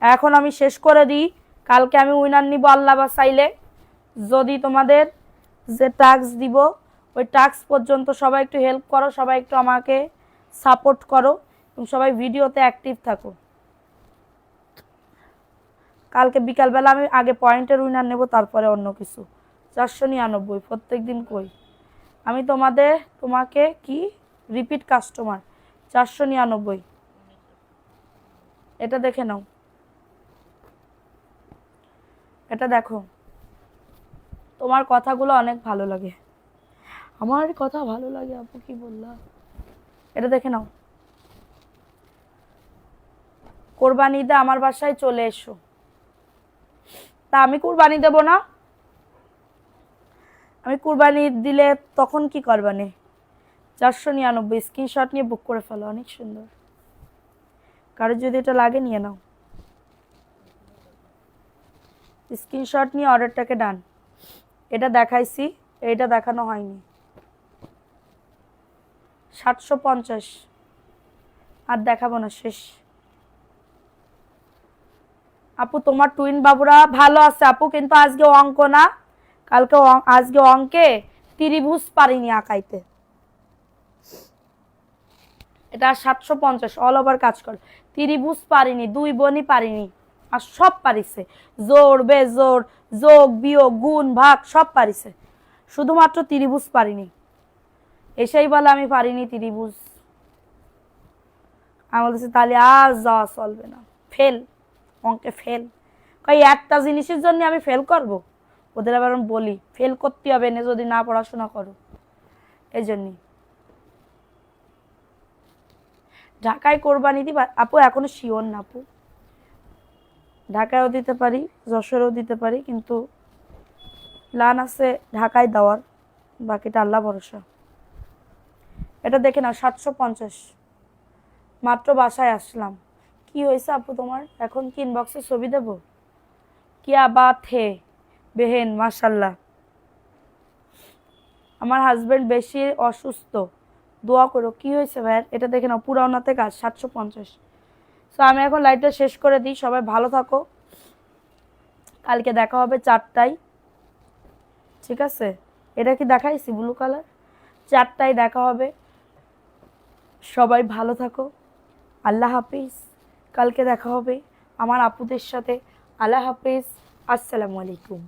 এখন আমি শেষ করে দিই। কালকে আমি উইনার নিব আল্লাহ বাসাইলে। যদি তোমাদের যে টাস্ক দিব ওই টাস্ক পর্যন্ত সবাই একটু হেল্প করো, সবাই একটু আমাকে সাপোর্ট করো এবং সবাই ভিডিওতে অ্যাক্টিভ থাকো। কালকে বিকালবেলা আমি আগে পয়েন্টের উইনার নেব, তারপরে অন্য কিছু। 499 প্রত্যেক দিন কই আমি তোমাকে কি রিপিট কাস্টমার। 499। এটা দেখে নাও, এটা দেখো, তোমার কথাগুলো অনেক ভালো লাগে, আমার কথা ভালো লাগে আপু, কি বললা? এটা দেখে নাও। কোরবানি ঈদে আমার বাসায় চলে এসো। তা আমি কুরবানি দেব না? আমি কুরবানি দিলে তখন কি করবানি? 499, স্ক্রিনশট নিয়ে বুক করে ফেলো। অনেক সুন্দর, কারো যদি এটা লাগে নিয়ে নাও। স্ক্রিনশট নিয়ে অর্ডারটাকে ডান। এটা দেখাইছি, এইটা দেখানো হয়নি। 750, আর দেখাবো না, শেষ। আপু তোমার টুইন বাবুরা ভালো আছে আপু, কিন্তু আজকে অঙ্ক না, কালকে আজকে অঙ্কে ত্রিভুজ পারিনি আঁকাইতে। এটা 750, অল ওভার কাজ করে। ত্রিভুজ পারিনি, দুই বোনই পারিনি, আর সব পারিছে। জোর বেজোর, যোগ বিয়োগ গুণ ভাগ সব পারিছে, শুধুমাত্র ত্রিভুজ পারিনি। এসেই বলে আমি পারিনি ত্রিভুজ। আমি বলতেছি তাহলে আজ যাওয়া চলবে না, ফেল, অঙ্কে ফেল। কই একটা জিনিসের জন্য আমি ফেল করব? ওদের আবার আমি বলি ফেল করতে হবে না যদি না পড়াশোনা করো, এই জন্যই। ঢাকায় কোরবানি দিবা আপু? এখনো শিওর না আপু, ঢাকায়ও দিতে পারি, যশোরেও দিতে পারি, কিন্তু প্ল্যান আছে ঢাকায় দেওয়ার, বাকিটা আল্লাহ ভরসা। এটা দেখে নাও 750, মাত্র বাসায় আসলাম। কি হয়েছে আপু তোমার? এখন কি ইনবক্সে ছবি দেব? কিয়া বাত হে বেহেন, মাশাল্লাহ। আমার হাজবেন্ড বেশি অসুস্থ, দোয়া করো। কি হয়েছে ভাইয়ের? এটা দেখে নাও, পুরা ওনাতে কাজ 750। সো আমি এখন লাইভটা শেষ করে দিই, সবাই ভালো থাকো, কালকে দেখা হবে 4টায়, ঠিক আছে? এটা কি দেখাইছি ব্লু কালার? 4টায় দেখা হবে, সবাই ভালো থাকো, আল্লাহ হাফিজ। কালকে দেখা হবে আমার আপুদের সাথে। আল্লাহ হাফিজ, আসসালামু আলাইকুম।